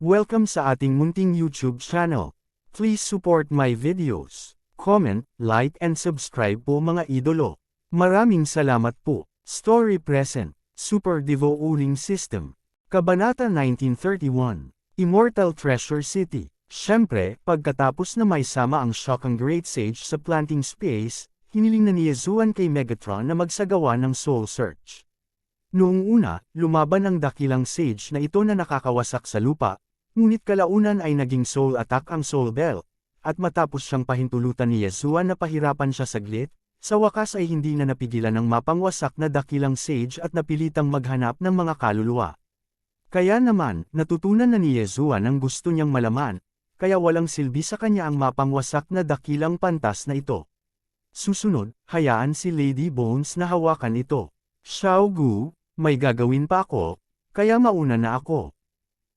Welcome sa ating munting YouTube channel. Please support my videos. Comment, like and subscribe po mga idolo. Maraming salamat po. Story present. Super Devo Uling System. Kabanata 1931. Immortal Treasure City. Siyempre, pagkatapos na may sama ang Shocking Great Sage sa planting space, hiniling na ni Yezuan kay Megatron na magsagawa ng Soul Search. Noong una, lumaban ang dakilang sage na ito na nakakawasak sa lupa, ngunit kalaunan ay naging soul attack ang Soul Bell, at matapos siyang pahintulutan ni Yezuan na pahirapan siya saglit, sa wakas ay hindi na napigilan ng mapangwasak na dakilang sage at napilitang maghanap ng mga kaluluwa. Kaya naman, natutunan na ni Yezuan ang gusto niyang malaman, kaya walang silbi sa kanya ang mapangwasak na dakilang pantas na ito. Susunod, hayaan si Lady Bones na hawakan ito. Xiao Gu, may gagawin pa ako, kaya mauna na ako.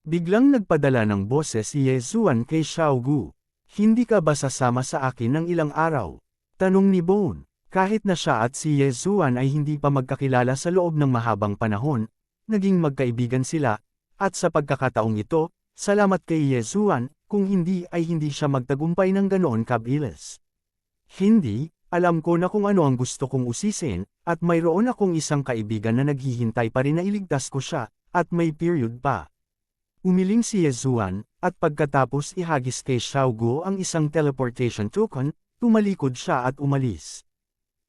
Biglang nagpadala ng boses si Yezuan kay Xiao Gu. Hindi ka ba sasama sa akin ng ilang araw? Tanong ni Bone. Kahit na siya at si Yezuan ay hindi pa magkakilala sa loob ng mahabang panahon, naging magkaibigan sila, at sa pagkakataong ito, salamat kay Yezuan, kung hindi ay hindi siya magtagumpay ng ganoon kabilis. Hindi, alam ko na kung ano ang gusto kong usisin, at mayroon akong isang kaibigan na naghihintay pa rin na iligtas ko siya, at may period pa. Umiling si Yezuan, at pagkatapos ihagis kay Xiao Gu ang isang teleportation token, tumalikod siya at umalis.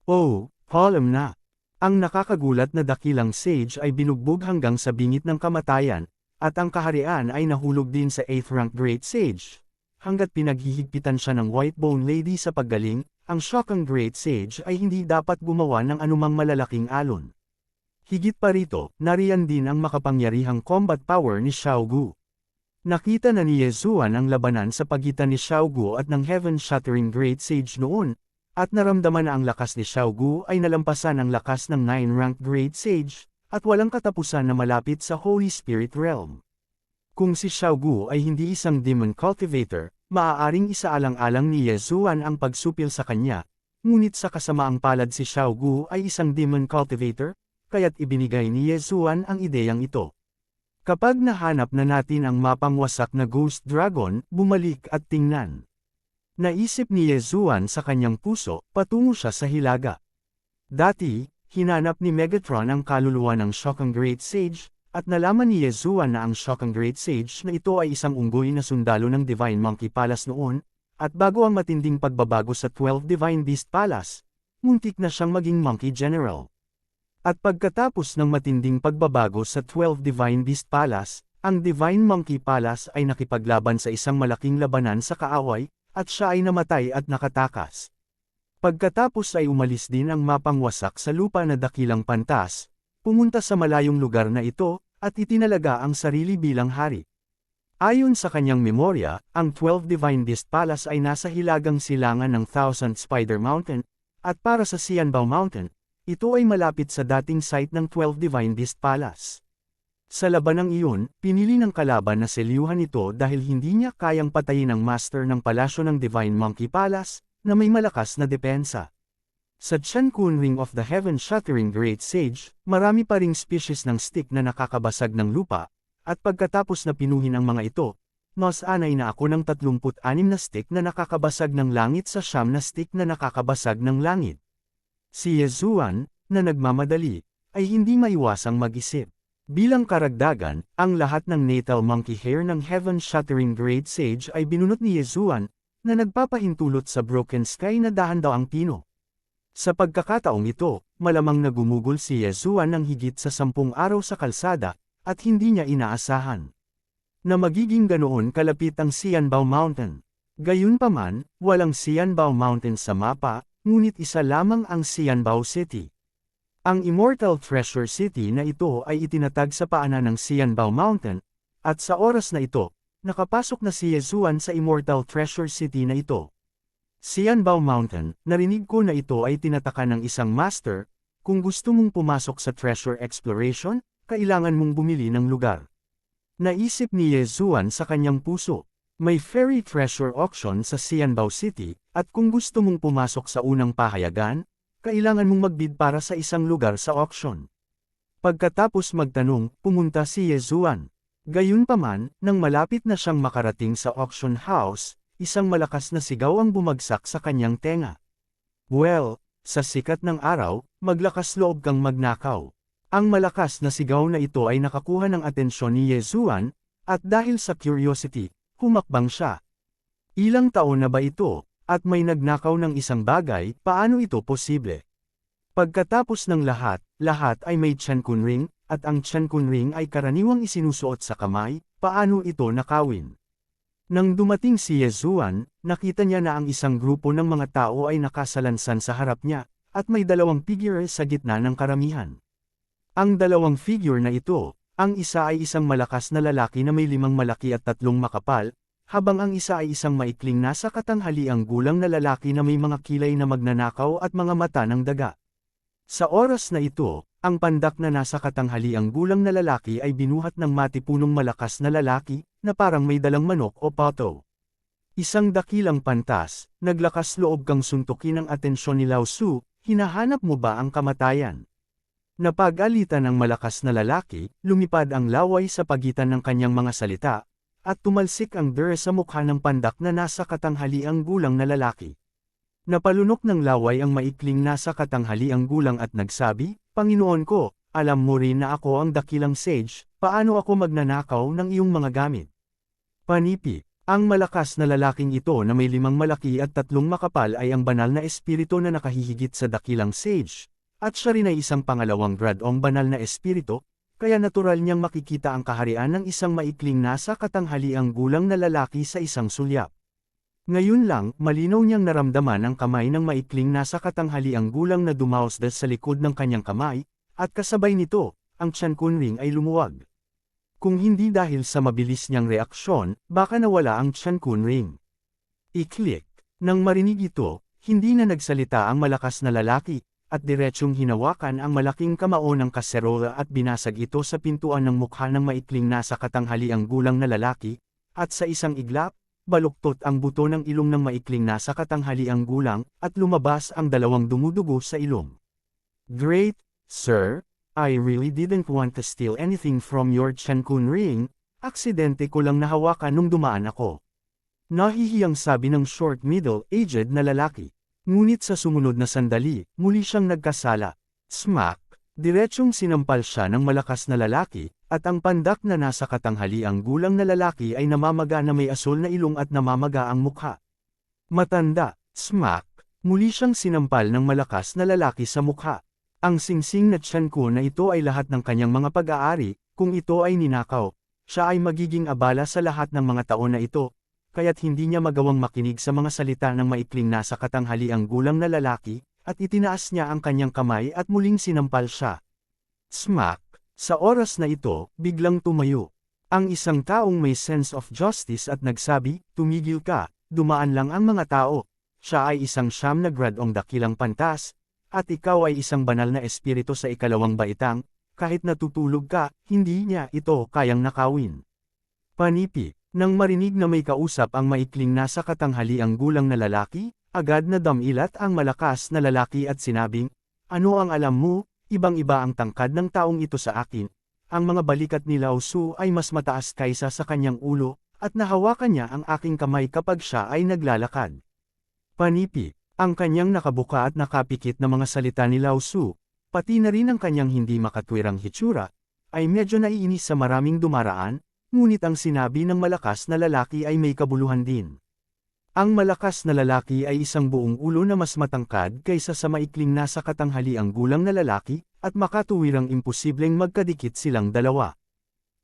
Oh, alam na. Ang nakakagulat na dakilang sage ay binugbog hanggang sa bingit ng kamatayan, at ang kaharian ay nahulog din sa 8th rank Great Sage. Hanggat pinaghihigpitan siya ng White Bone Lady sa paggaling, ang Shocking Great Sage ay hindi dapat gumawa ng anumang malalaking alon. Higit pa rito, nariyan din ang makapangyarihang combat power ni Xiao Gu. Nakita na ni Yezuan ang labanan sa pagitan ni Xiao Gu at ng Heaven-Shattering Great Sage noon, at naramdaman na ang lakas ni Xiao Gu ay nalampasan ang lakas ng 9-ranked Great Sage, at walang katapusan na malapit sa Holy Spirit Realm. Kung si Xiao Gu ay hindi isang Demon Cultivator, maaaring isaalang-alang ni Yezuan ang pagsupil sa kanya, ngunit sa kasamaang palad si Xiao Gu ay isang Demon Cultivator, kaya't ibinigay ni Yezuan ang ideyang ito. Kapag nahanap na natin ang mapangwasak na Ghost Dragon, bumalik at tingnan. Naisip ni Yezuan sa kanyang puso, patungo siya sa hilaga. Dati, hinanap ni Megatron ang kaluluwa ng Shocking Great Sage, at nalaman ni Yezuan na ang Shocking Great Sage na ito ay isang unggoy na sundalo ng Divine Monkey Palace noon, at bago ang matinding pagbabago sa 12 Divine Beast Palace, muntik na siyang maging Monkey General. At pagkatapos ng matinding pagbabago sa 12 Divine Beast Palace, ang Divine Monkey Palace ay nakipaglaban sa isang malaking labanan sa kaaway, at siya ay namatay at nakatakas. Pagkatapos ay umalis din ang mapangwasak sa lupa na dakilang pantas, pumunta sa malayong lugar na ito, at itinalaga ang sarili bilang hari. Ayon sa kanyang memorya, ang 12 Divine Beast Palace ay nasa hilagang silangan ng Thousand Spider Mountain, at para sa Xianbao Mountain, ito ay malapit sa dating site ng 12 Divine Beast Palace. Sa labanang iyon, pinili ng kalaban na selyuhan ito dahil hindi niya kayang patayin ang master ng palasyo ng Divine Monkey Palace, na may malakas na depensa. Sa Qiankun Ring of the Heaven-Shattering Great Sage, marami pa ring species ng stick na nakakabasag ng lupa, at pagkatapos na pinuhin ang mga ito, mas anay na ako ng 36 na stick na nakakabasag ng langit sa 9 na stick na nakakabasag ng langit. Si Yezuan, na nagmamadali, ay hindi maiwasang mag-isip. Bilang karagdagan, ang lahat ng natal monkey hair ng Heaven-Shattering Great Sage ay binunot ni Yezuan, na nagpapahintulot sa Broken Sky na dahan daw ang pino. Sa pagkakataong ito, malamang nagumugol si Yezuan ng higit sa 10 araw sa kalsada, at hindi niya inaasahan na magiging ganoon kalapit ang Xianbao Mountain. Gayunpaman, walang Xianbao Mountain sa mapa, ngunit isa lamang ang Xianbao City. Ang Immortal Treasure City na ito ay itinatag sa paanan ng Xianbao Mountain, at sa oras na ito, nakapasok na si Yezuan sa Immortal Treasure City na ito. Xianbao Mountain, narinig ko na ito ay tinatakan ng isang master, kung gusto mong pumasok sa treasure exploration, kailangan mong bumili ng lugar. Naisip ni Yezuan sa kanyang puso. May fairy treasure auction sa Xianbao City, at kung gusto mong pumasok sa unang pahayagan, kailangan mong magbid para sa isang lugar sa auction. Pagkatapos magtanong, pumunta si Yezuan. Gayunpaman, nang malapit na siyang makarating sa auction house, isang malakas na sigaw ang bumagsak sa kanyang tenga. Well, sa sikat ng araw, maglakas loob kang magnakaw. Ang malakas na sigaw na ito ay nakakuha ng atensyon ni Yezuan, at dahil sa curiosity, humakbang siya. Ilang taon na ba ito, at may nagnakaw ng isang bagay, paano ito posible? Pagkatapos ng lahat ay may tiyankun ring, at ang tiyankun ring ay karaniwang isinusuot sa kamay, paano ito nakawin? Nang dumating si Yezuan, nakita niya na ang isang grupo ng mga tao ay nakasalansan sa harap niya, at may dalawang figure sa gitna ng karamihan. Ang dalawang figure na ito, ang isa ay isang malakas na lalaki na may 5 malaki at 3 makapal, habang ang isa ay isang maikling nasa katanghaliang gulang na lalaki na may mga kilay na magnanakaw at mga mata ng daga. Sa oras na ito, ang pandak na nasa katanghaliang gulang na lalaki ay binuhat ng matipunong malakas na lalaki, na parang may dalang manok o pato. Isang dakilang pantas, naglakas loob kang suntukin ang atensyon ni Lao Su, hinahanap mo ba ang kamatayan? Napag-alitan ng malakas na lalaki, lumipad ang laway sa pagitan ng kanyang mga salita, at tumalsik ang sa mukha ng pandak na nasa katanghaliang gulang na lalaki. Napalunok ng laway ang maikling nasa katanghaliang gulang at nagsabi, Panginoon ko, alam mo rin na ako ang dakilang sage, paano ako magnanakaw ng iyong mga gamit? Panipi, ang malakas na lalaking ito na may 5 malaki at 3 makapal ay ang banal na espiritu na nakahihigit sa dakilang sage, at siya rin ay isang pangalawang gradong banal na espiritu, kaya natural niyang makikita ang kaharian ng isang maikling nasa katanghaliang gulang na lalaki sa isang sulyap. Ngayon lang, malinaw niyang naramdaman ang kamay ng maikling nasa katanghaliang gulang na dumausda sa likod ng kanyang kamay, at kasabay nito, ang tiyankun ring ay lumuwag. Kung hindi dahil sa mabilis niyang reaksyon, baka nawala ang tiyankun ring. I-click. Nang marinig ito, hindi na nagsalita ang malakas na lalaki, at diretsyong hinawakan ang malaking kamao ng kaserola at binasag ito sa pintuan ng mukha ng maikling nasa katanghaliang gulang na lalaki, at sa isang iglap, baluktot ang buto ng ilong ng maikling nasa katanghaliang gulang, at lumabas ang 2 dumudugo sa ilong. Great, sir, I really didn't want to steal anything from your tiyankun ring, aksidente ko lang nahawakan nung dumaan ako. Nahihiyang sabi ng short middle-aged na lalaki. Ngunit sa sumunod na sandali, muli siyang nagkasala. Smack! Diretsyong sinampal siya ng malakas na lalaki, at ang pandak na nasa katanghaliang gulang na lalaki ay namamaga na may asul na ilong at namamaga ang mukha. Matanda, smack! Muli siyang sinampal ng malakas na lalaki sa mukha. Ang singsing na tiyankun na ito ay lahat ng kanyang mga pag-aari, kung ito ay ninakaw, siya ay magiging abala sa lahat ng mga taon na ito, kaya't hindi niya magawang makinig sa mga salita ng maikling nasa katanghaliang gulang na lalaki, at itinaas niya ang kanyang kamay at muling sinampal siya. Smack! Sa oras na ito, biglang tumayo. Ang isang taong may sense of justice at nagsabi, tumigil ka, dumaan lang ang mga tao. Siya ay isang 9 na gradong dakilang pantas, at ikaw ay isang banal na espiritu sa 2 baitang, kahit natutulog ka, hindi niya ito kayang nakawin. Panipi, nang marinig na may kausap ang maikling nasa katanghaliang gulang na lalaki, agad na damilat ang malakas na lalaki at sinabing, ano ang alam mo, ibang-iba ang tangkad ng taong ito sa akin, ang mga balikat ni Lao Su ay mas mataas kaysa sa kanyang ulo, at nahawakan niya ang aking kamay kapag siya ay naglalakad. Panipi, ang kanyang nakabuka at nakapikit na mga salita ni Lao Su, pati na rin ang kanyang hindi makatwirang hitsura, ay medyo naiinis sa maraming dumaraan, ngunit ang sinabi ng malakas na lalaki ay may kabuluhan din. Ang malakas na lalaki ay isang buong ulo na mas matangkad kaysa sa maikling nasa katanghaliang gulang na lalaki, at makatuwirang imposibleng magkadikit silang dalawa.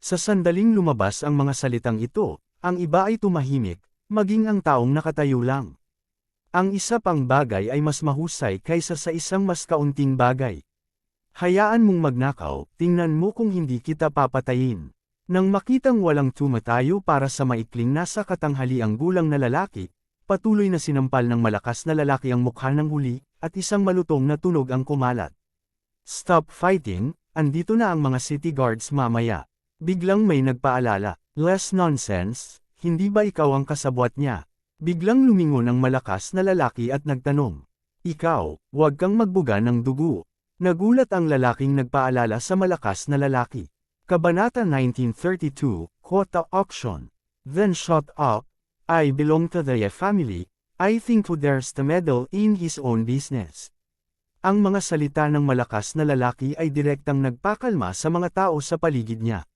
Sa sandaling lumabas ang mga salitang ito, ang iba ay tumahimik, maging ang taong nakatayo lang. Ang isa pang bagay ay mas mahusay kaysa sa isang mas kaunting bagay. Hayaan mong magnakaw, tingnan mo kung hindi kita papatayin. Nang makitang walang tumatayo para sa maikling nasa katanghaliang gulang na lalaki, patuloy na sinampal ng malakas na lalaki ang mukha ng huli, at isang malutong na tunog ang kumalat. Stop fighting, andito na ang mga city guards mamaya. Biglang may nagpaalala, less nonsense, hindi ba ikaw ang kasabwat niya? Biglang lumingon ang malakas na lalaki at nagtanong. Ikaw, huwag kang magbuga ng dugo. Nagulat ang lalaking nagpaalala sa malakas na lalaki. Kabanata 1932, Quota auction. Then shut up. I belong to the Ye family. I think who dares to meddle in his own business. Ang mga salita ng malakas na lalaki ay direktang nagpakalma sa mga tao sa paligid niya.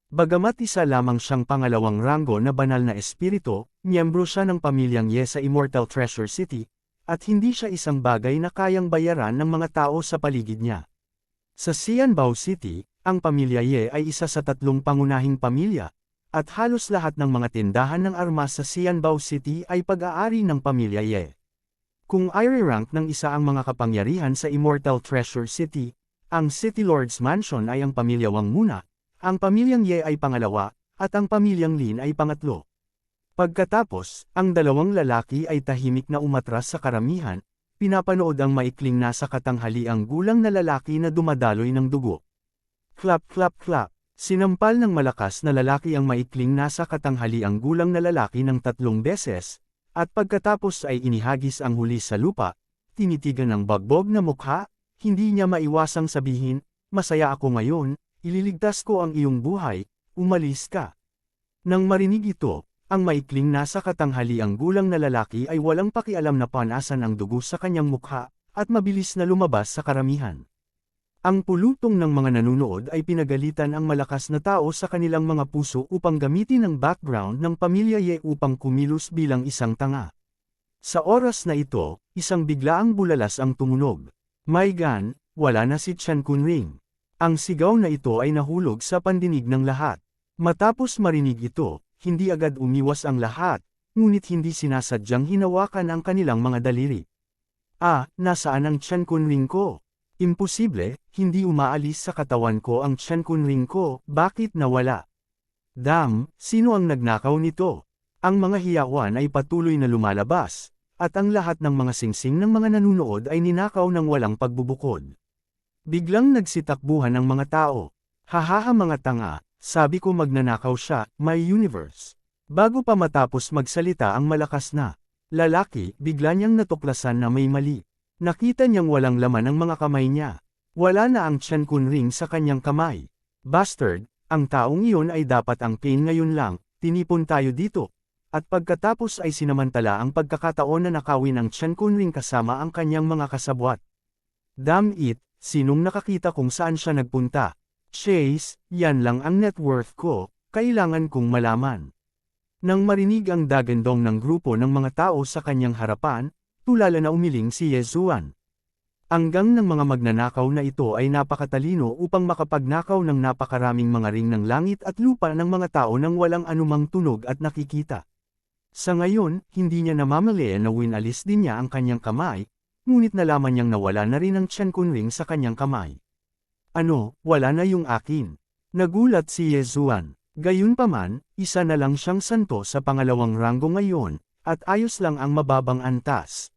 Bagamat isa lamang siyang pangalawang ranggo na banal na espiritu, miyembro siya ng pamilyang Ye sa Immortal Treasure City, at hindi siya isang bagay na kayang bayaran ng mga tao sa paligid niya. Sa Xianbao City, ang pamilya Ye ay isa sa 3 pangunahing pamilya, at halos lahat ng mga tindahan ng armas sa Xianbao City ay pag-aari ng pamilya Ye. Kung i-rank ng isa ang mga kapangyarihan sa Immortal Treasure City, ang City Lord's Mansion ay ang pamilya Wang muna, ang pamilyang Ye ay pangalawa, at ang pamilyang Lin ay pangatlo. Pagkatapos, ang dalawang lalaki ay tahimik na umatras sa karamihan, pinapanood ang maikling nasa katanghaliang gulang na lalaki na dumadaloy ng dugo. Clap clap clap. Sinampal ng malakas na lalaki ang maikling nasa katanghaliang gulang na lalaki ng 3 beses, at pagkatapos ay inihagis ang huli sa lupa, tinitigan ng bagbog na mukha, hindi niya maiwasang sabihin, masaya ako ngayon, ililigtas ko ang iyong buhay, umalis ka. Nang marinig ito, ang maikling nasa katanghaliang gulang na lalaki ay walang pakialam na panasan ang dugo sa kanyang mukha, at mabilis na lumabas sa karamihan. Ang pulutong ng mga nanunood ay pinagalitan ang malakas na tao sa kanilang mga puso upang gamitin ang background ng pamilya Ye upang kumilos bilang isang tanga. Sa oras na ito, isang biglaang bulalas ang tumunog. My God, wala na si Chen Kunring. Ang sigaw na ito ay nahulog sa pandinig ng lahat. Matapos marinig ito, hindi agad umiwas ang lahat, ngunit hindi sinasadyang hinawakan ang kanilang mga daliri. Nasaan ang Chen Kunring ko? Imposible, hindi umaalis sa katawan ko ang Chen Kunring ko, bakit nawala? Sino ang nagnakaw nito? Ang mga hiyawan ay patuloy na lumalabas, at ang lahat ng mga singsing ng mga nanunood ay ninakaw ng walang pagbubukod. Biglang nagsitakbuhan ang mga tao. Hahaha mga tanga, sabi ko magnanakaw siya, my universe. Bago pa matapos magsalita ang malakas na lalaki, bigla niyang natuklasan na may mali. Nakita niyang walang laman ang mga kamay niya. Wala na ang Chen Kunring sa kanyang kamay. Bastard, ang taong iyon ay dapat ang Cain ngayon lang, tinipon tayo dito. At pagkatapos ay sinamantala ang pagkakataon na nakawin ang Chen Kunring kasama ang kanyang mga kasabwat. Damn it, sinong nakakita kung saan siya nagpunta? Chase, yan lang ang net worth ko, kailangan kong malaman. Nang marinig ang dagandong ng grupo ng mga tao sa kanyang harapan, tulala na umiling si Ye Zuan. Ang gang ng mga magnanakaw na ito ay napakatalino upang makapagnakaw ng napakaraming mga ring ng langit at lupa ng mga tao nang walang anumang tunog at nakikita. Sa ngayon, hindi niya namamalayan na winalis din niya ang kanyang kamay, ngunit nalaman niyang nawala na rin ang Chen Kunring sa kanyang kamay. Wala na yung akin. Nagulat si Ye Zuan. Gayunpaman, isa na lang siyang santo sa pangalawang ranggo ngayon, at ayos lang ang mababang antas.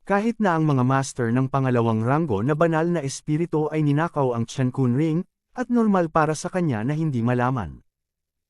Kahit na ang mga master ng pangalawang ranggo na banal na espiritu ay ninakaw ang Chen Kunring, at normal para sa kanya na hindi malaman.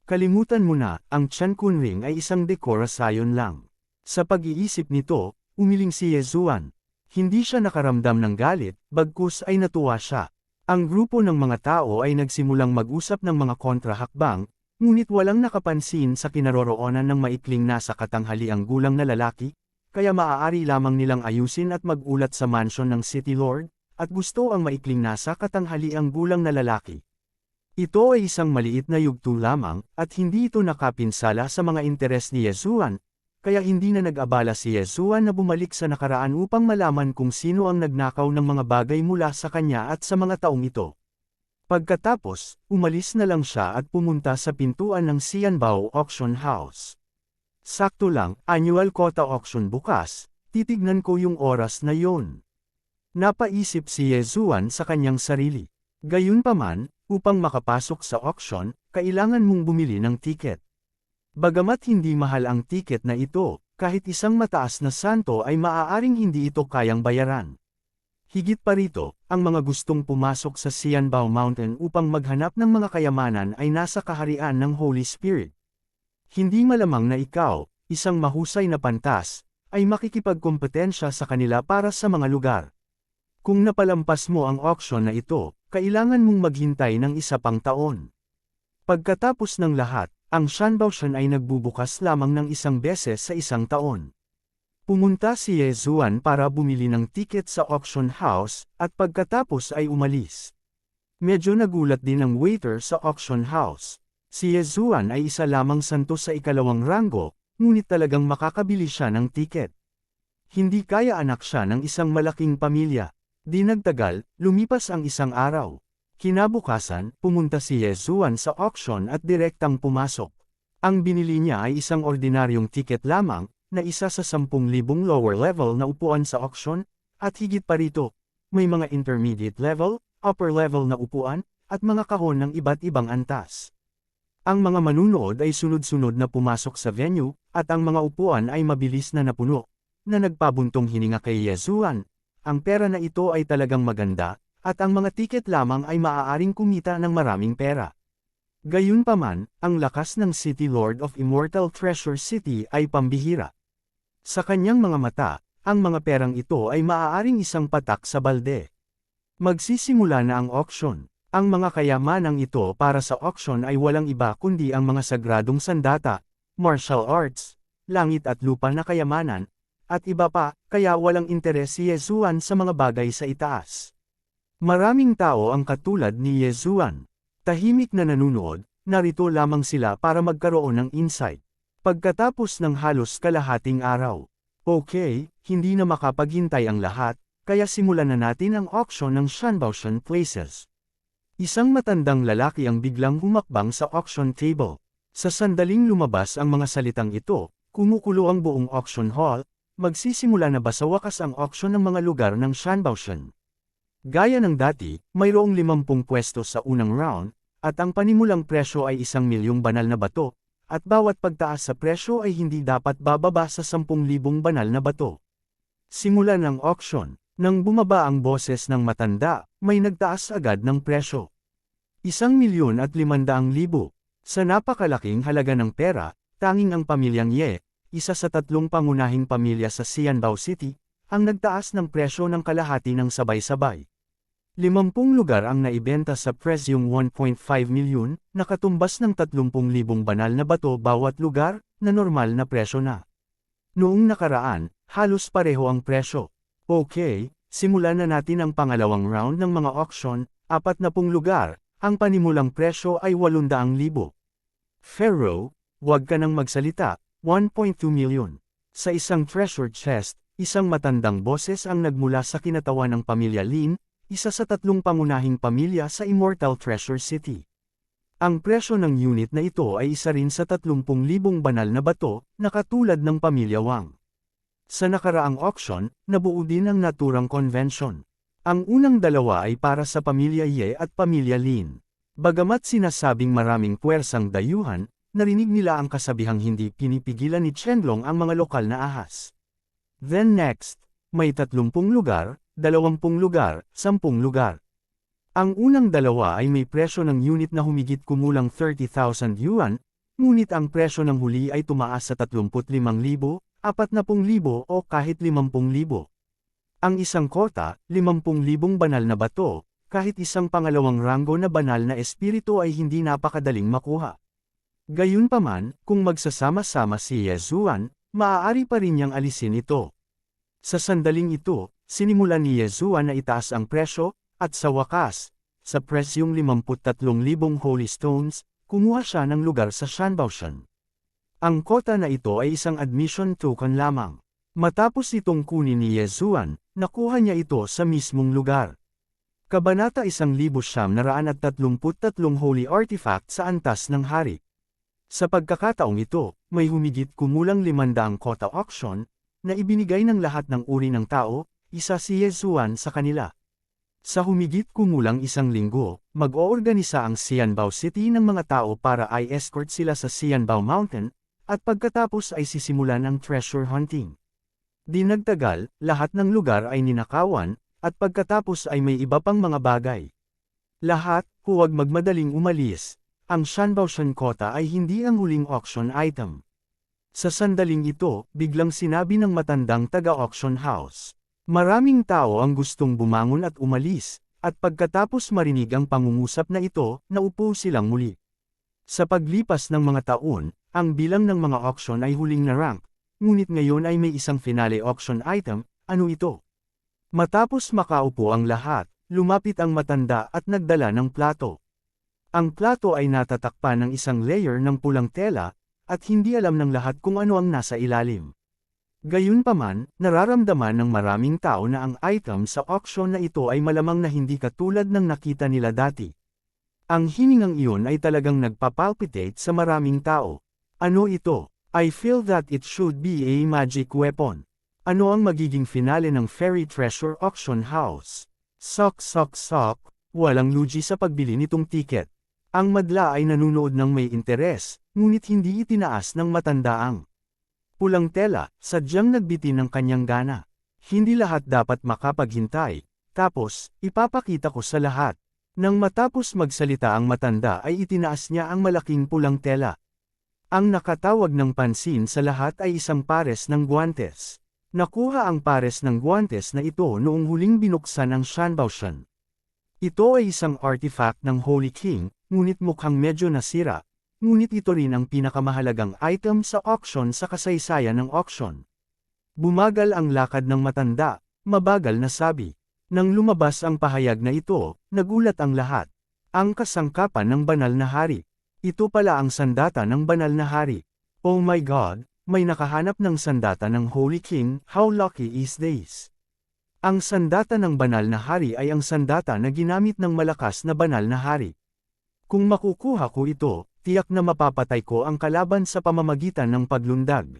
Kalimutan mo na, ang Chen Kunring ay isang dekorasyon lang. Sa pag-iisip nito, umiling si Ye Zuan. Hindi siya nakaramdam ng galit, bagkus ay natuwa siya. Ang grupo ng mga tao ay nagsimulang mag-usap ng mga kontrahakbang, ngunit walang nakapansin sa kinaroroonan ng maikling nasa katanghaliang gulang na lalaki, kaya maaari lamang nilang ayusin at mag-ulat sa mansion ng City Lord, at gusto ang maikling nasa katanghaliang gulang na lalaki. Ito ay isang maliit na yugto lamang, at hindi ito nakapinsala sa mga interes ni Ye Zuan, kaya hindi na nag-abala si Ye Zuan na bumalik sa nakaraan upang malaman kung sino ang nagnakaw ng mga bagay mula sa kanya at sa mga taong ito. Pagkatapos, umalis na lang siya at pumunta sa pintuan ng Xianbao Auction House. Sakto lang, annual quota auction bukas, titignan ko yung oras na yon. Napaisip si Ye Zuan sa kanyang sarili. Gayunpaman, upang makapasok sa auction, kailangan mong bumili ng tiket. Bagamat hindi mahal ang tiket na ito, kahit isang mataas na santo ay maaaring hindi ito kayang bayaran. Higit pa rito, ang mga gustong pumasok sa Xianbao Mountain upang maghanap ng mga kayamanan ay nasa kaharian ng Holy Spirit. Hindi malamang na ikaw, isang mahusay na pantas, ay makikipagkompetensya sa kanila para sa mga lugar. Kung napalampas mo ang auction na ito, kailangan mong maghintay ng 1 pang taon. Pagkatapos ng lahat, Ang Shanbaoshan ay nagbubukas lamang ng isang beses sa isang taon. Pumunta si Ye Zuan para bumili ng tiket sa auction house, at pagkatapos ay umalis. Medyo nagulat din ang waiter sa auction house. Si Ye Zuan ay isa lamang santo sa ikalawang ranggo, ngunit talagang makakabili siya ng tiket. Hindi kaya anak siya ng isang malaking pamilya. Di nagtagal, lumipas ang isang araw. Kinabukasan, pumunta si Ye Zuan sa auction at direktang pumasok. Ang binili niya ay isang ordinaryong tiket lamang, na isa sa 10,000 lower level na upuan sa auction, at higit pa rito, may mga intermediate level, upper level na upuan, at mga kahon ng iba't ibang antas. Ang mga manunood ay sunod-sunod na pumasok sa venue, at ang mga upuan ay mabilis na napuno, na nagpabuntong hininga kay Ye Zuan. Ang pera na ito ay talagang maganda, at ang mga tiket lamang ay maaaring kumita ng maraming pera. Gayunpaman, ang lakas ng City Lord of Immortal Treasure City ay pambihira. Sa kanyang mga mata, ang mga perang ito ay maaaring isang patak sa balde. Magsisimula na ang auction. Ang mga kayamanang ito para sa auction ay walang iba kundi ang mga sagradong sandata, martial arts, langit at lupa na kayamanan, at iba pa, kaya walang interes si Ye Zuan sa mga bagay sa itaas. Maraming tao ang katulad ni Ye Zuan. Tahimik na nanunood, narito lamang sila para magkaroon ng insight. Pagkatapos ng halos kalahating araw. Okay, hindi na makapaghintay ang lahat, kaya simulan na natin ang auction ng Shanbaoshan Places. Isang matandang lalaki ang biglang humakbang sa auction table. Sa sandaling lumabas ang mga salitang ito, kumukulo ang buong auction hall, magsisimula na ba sa wakas ang auction ng mga lugar ng Shanbaoshan? Gaya ng dati, mayroong 50 pwesto sa unang round, at ang panimulang presyo ay 1,000,000 banal na bato, at bawat pagtaas sa presyo ay hindi dapat bababa sa 10,000 banal na bato. Simula ng auction, nang bumaba ang boses ng matanda, may nagtaas agad ng presyo. 1,500,000. Sa napakalaking halaga ng pera, tanging ang pamilyang Ye, isa sa 3 pangunahing pamilya sa Xianbao City, ang nagtaas ng presyo ng kalahati ng sabay-sabay. 50 lugar ang naibenta sa presyong 1.5 milyon, nakatumbas ng 30,000 banal na bato bawat lugar, na normal na presyo na. Noong nakaraan, halos pareho ang presyo. Okay, simulan na natin ang pangalawang round ng mga auction, 40 lugar, ang panimulang presyo ay 800,000. Pharaoh, wag ka nang magsalita, 1.2 milyon. Sa isang treasure chest, isang matandang boses ang nagmula sa kinatawan ng pamilya Lin, isa sa 3 pangunahing pamilya sa Immortal Treasure City. Ang presyo ng unit na ito ay isa rin sa 30,000 banal na bato, na katulad ng pamilya Wang. Sa nakaraang auction, nabuo din ang naturang convention. Ang unang dalawa ay para sa pamilya Ye at pamilya Lin. Bagamat sinasabing maraming puwersang dayuhan, narinig nila ang kasabihang hindi pinipigilan ni Qianlong ang mga lokal na ahas. Then next, may 30 lugar, 20 lugar, 10 lugar. Ang unang dalawa ay may presyo ng unit na humigit kumulang 30,000 yuan, ngunit ang presyo ng huli ay tumaas sa 35,000, 40,000 o kahit 50,000. Ang isang kota, 50,000 banal na bato, kahit isang pangalawang ranggo na banal na espiritu ay hindi napakadaling makuha. Gayunpaman, kung magsasama-sama si Ye Zuan, maaari pa rin niyang alisin ito. Sa sandaling ito, sinimulan ni Ye Zuan na itaas ang presyo, at sa wakas, sa presyong 53,000 holy stones, kumuha siya ng lugar sa Shanbaoshan. Ang kota na ito ay isang admission token lamang. Matapos itong kunin ni Ye Zuan, nakuha niya ito sa mismong lugar. Kabanata 1933 holy artifact sa antas ng hari. Sa pagkakataong ito, may humigit kumulang 500 kota auction, na ibinigay ng lahat ng uri ng tao, isa si Ye Zuan sa kanila. Sa humigit kumulang 1 linggo, mag-oorganisa ang Xianbao City ng mga tao para i-escort sila sa Xianbao Mountain, at pagkatapos ay sisimulan ang treasure hunting. Di nagtagal, lahat ng lugar ay ninakawan, at pagkatapos ay may iba pang mga bagay. Lahat, huwag magmadaling umalis. Ang Shanbaoshan Kota ay hindi ang huling auction item. Sa sandaling ito, biglang sinabi ng matandang taga-auction house. Maraming tao ang gustong bumangon at umalis, at pagkatapos marinig ang pangungusap na ito, naupo silang muli. Sa paglipas ng mga taon, ang bilang ng mga auction ay huling na rank, ngunit ngayon ay may isang finale auction item. Ano ito? Matapos makaupo ang lahat, lumapit ang matanda at nagdala ng plato. Ang plato ay natatakpan ng isang layer ng pulang tela, at hindi alam ng lahat kung ano ang nasa ilalim. Gayunpaman, nararamdaman ng maraming tao na ang item sa auction na ito ay malamang na hindi katulad ng nakita nila dati. Ang hiningang iyon ay talagang nagpapalpitate sa maraming tao. Ano ito? I feel that it should be a magic weapon. Ano ang magiging finale ng Fairy Treasure Auction House? Sok, walang lugi sa pagbili nitong tiket. Ang madla ay nanunood ng may interes, ngunit hindi itinaas ng matandaang pulang tela, sadyang nagbitin ng kanyang gana. Hindi lahat dapat makapaghintay. Tapos, ipapakita ko sa lahat. Nang matapos magsalita ang matanda ay itinaas niya ang malaking pulang tela. Ang nakatawag ng pansin sa lahat ay isang pares ng guwantes. Nakuha ang pares ng guwantes na ito noong huling binuksan ang Shanbaoshan. Ito ay isang artifact ng Holy King, ngunit mukhang medyo nasira. Ngunit ito rin ang pinakamahalagang item sa auction sa kasaysayan ng auction. Bumagal ang lakad ng matanda, mabagal na sabi. Nang lumabas ang pahayag na ito, nagulat ang lahat. Ang kasangkapan ng banal na hari. Ito pala ang sandata ng banal na hari. Oh my God, may nakahanap ng sandata ng Holy King, how lucky is this? Ang sandata ng banal na hari ay ang sandata na ginamit ng malakas na banal na hari. Kung makukuha ko ito, tiyak na mapapatay ko ang kalaban sa pamamagitan ng paglundag.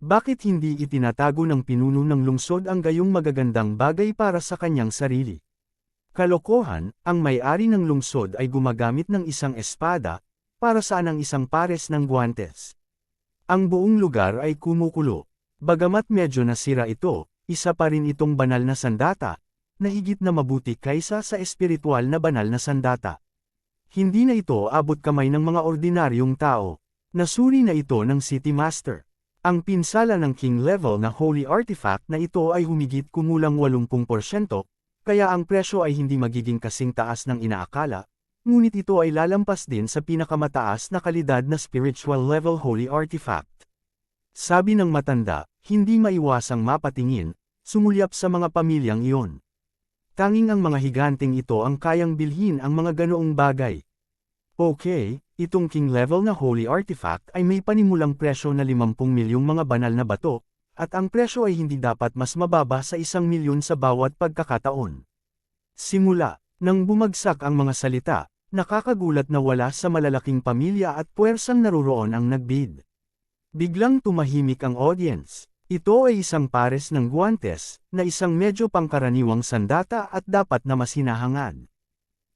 Bakit hindi itinatago ng pinuno ng lungsod ang gayong magagandang bagay para sa kanyang sarili? Kalokohan, ang may-ari ng lungsod ay gumagamit ng isang espada, para saan ang isang pares ng guwantes. Ang buong lugar ay kumukulo. Bagamat medyo nasira ito, isa pa rin itong banal na sandata, na higit na mabuti kaysa sa espiritual na banal na sandata. Hindi na ito abot kamay ng mga ordinaryong tao. Nasuri na ito ng City Master. Ang pinsala ng King level na Holy Artifact na ito ay humigit kumulang 80%, kaya ang presyo ay hindi magiging kasing taas ng inaakala, ngunit ito ay lalampas din sa pinakamataas na kalidad na Spiritual level Holy Artifact. Sabi ng matanda, hindi maiwasang mapatingin, sumulyap sa mga pamilyang iyon. Tanging ang mga higanteng ito ang kayang bilhin ang mga ganoong bagay. Okay, itong King level na Holy Artifact ay may panimulang presyo na 50 milyong mga banal na bato, at ang presyo ay hindi dapat mas mababa sa 1 milyon sa bawat pagkakataon. Simula, nang bumagsak ang mga salita, nakakagulat na wala sa malalaking pamilya at puwersang naruroon ang nagbid. Biglang tumahimik ang audience. Ito ay isang pares ng guwantes, na isang medyo pangkaraniwang sandata at dapat na mas hinahangad.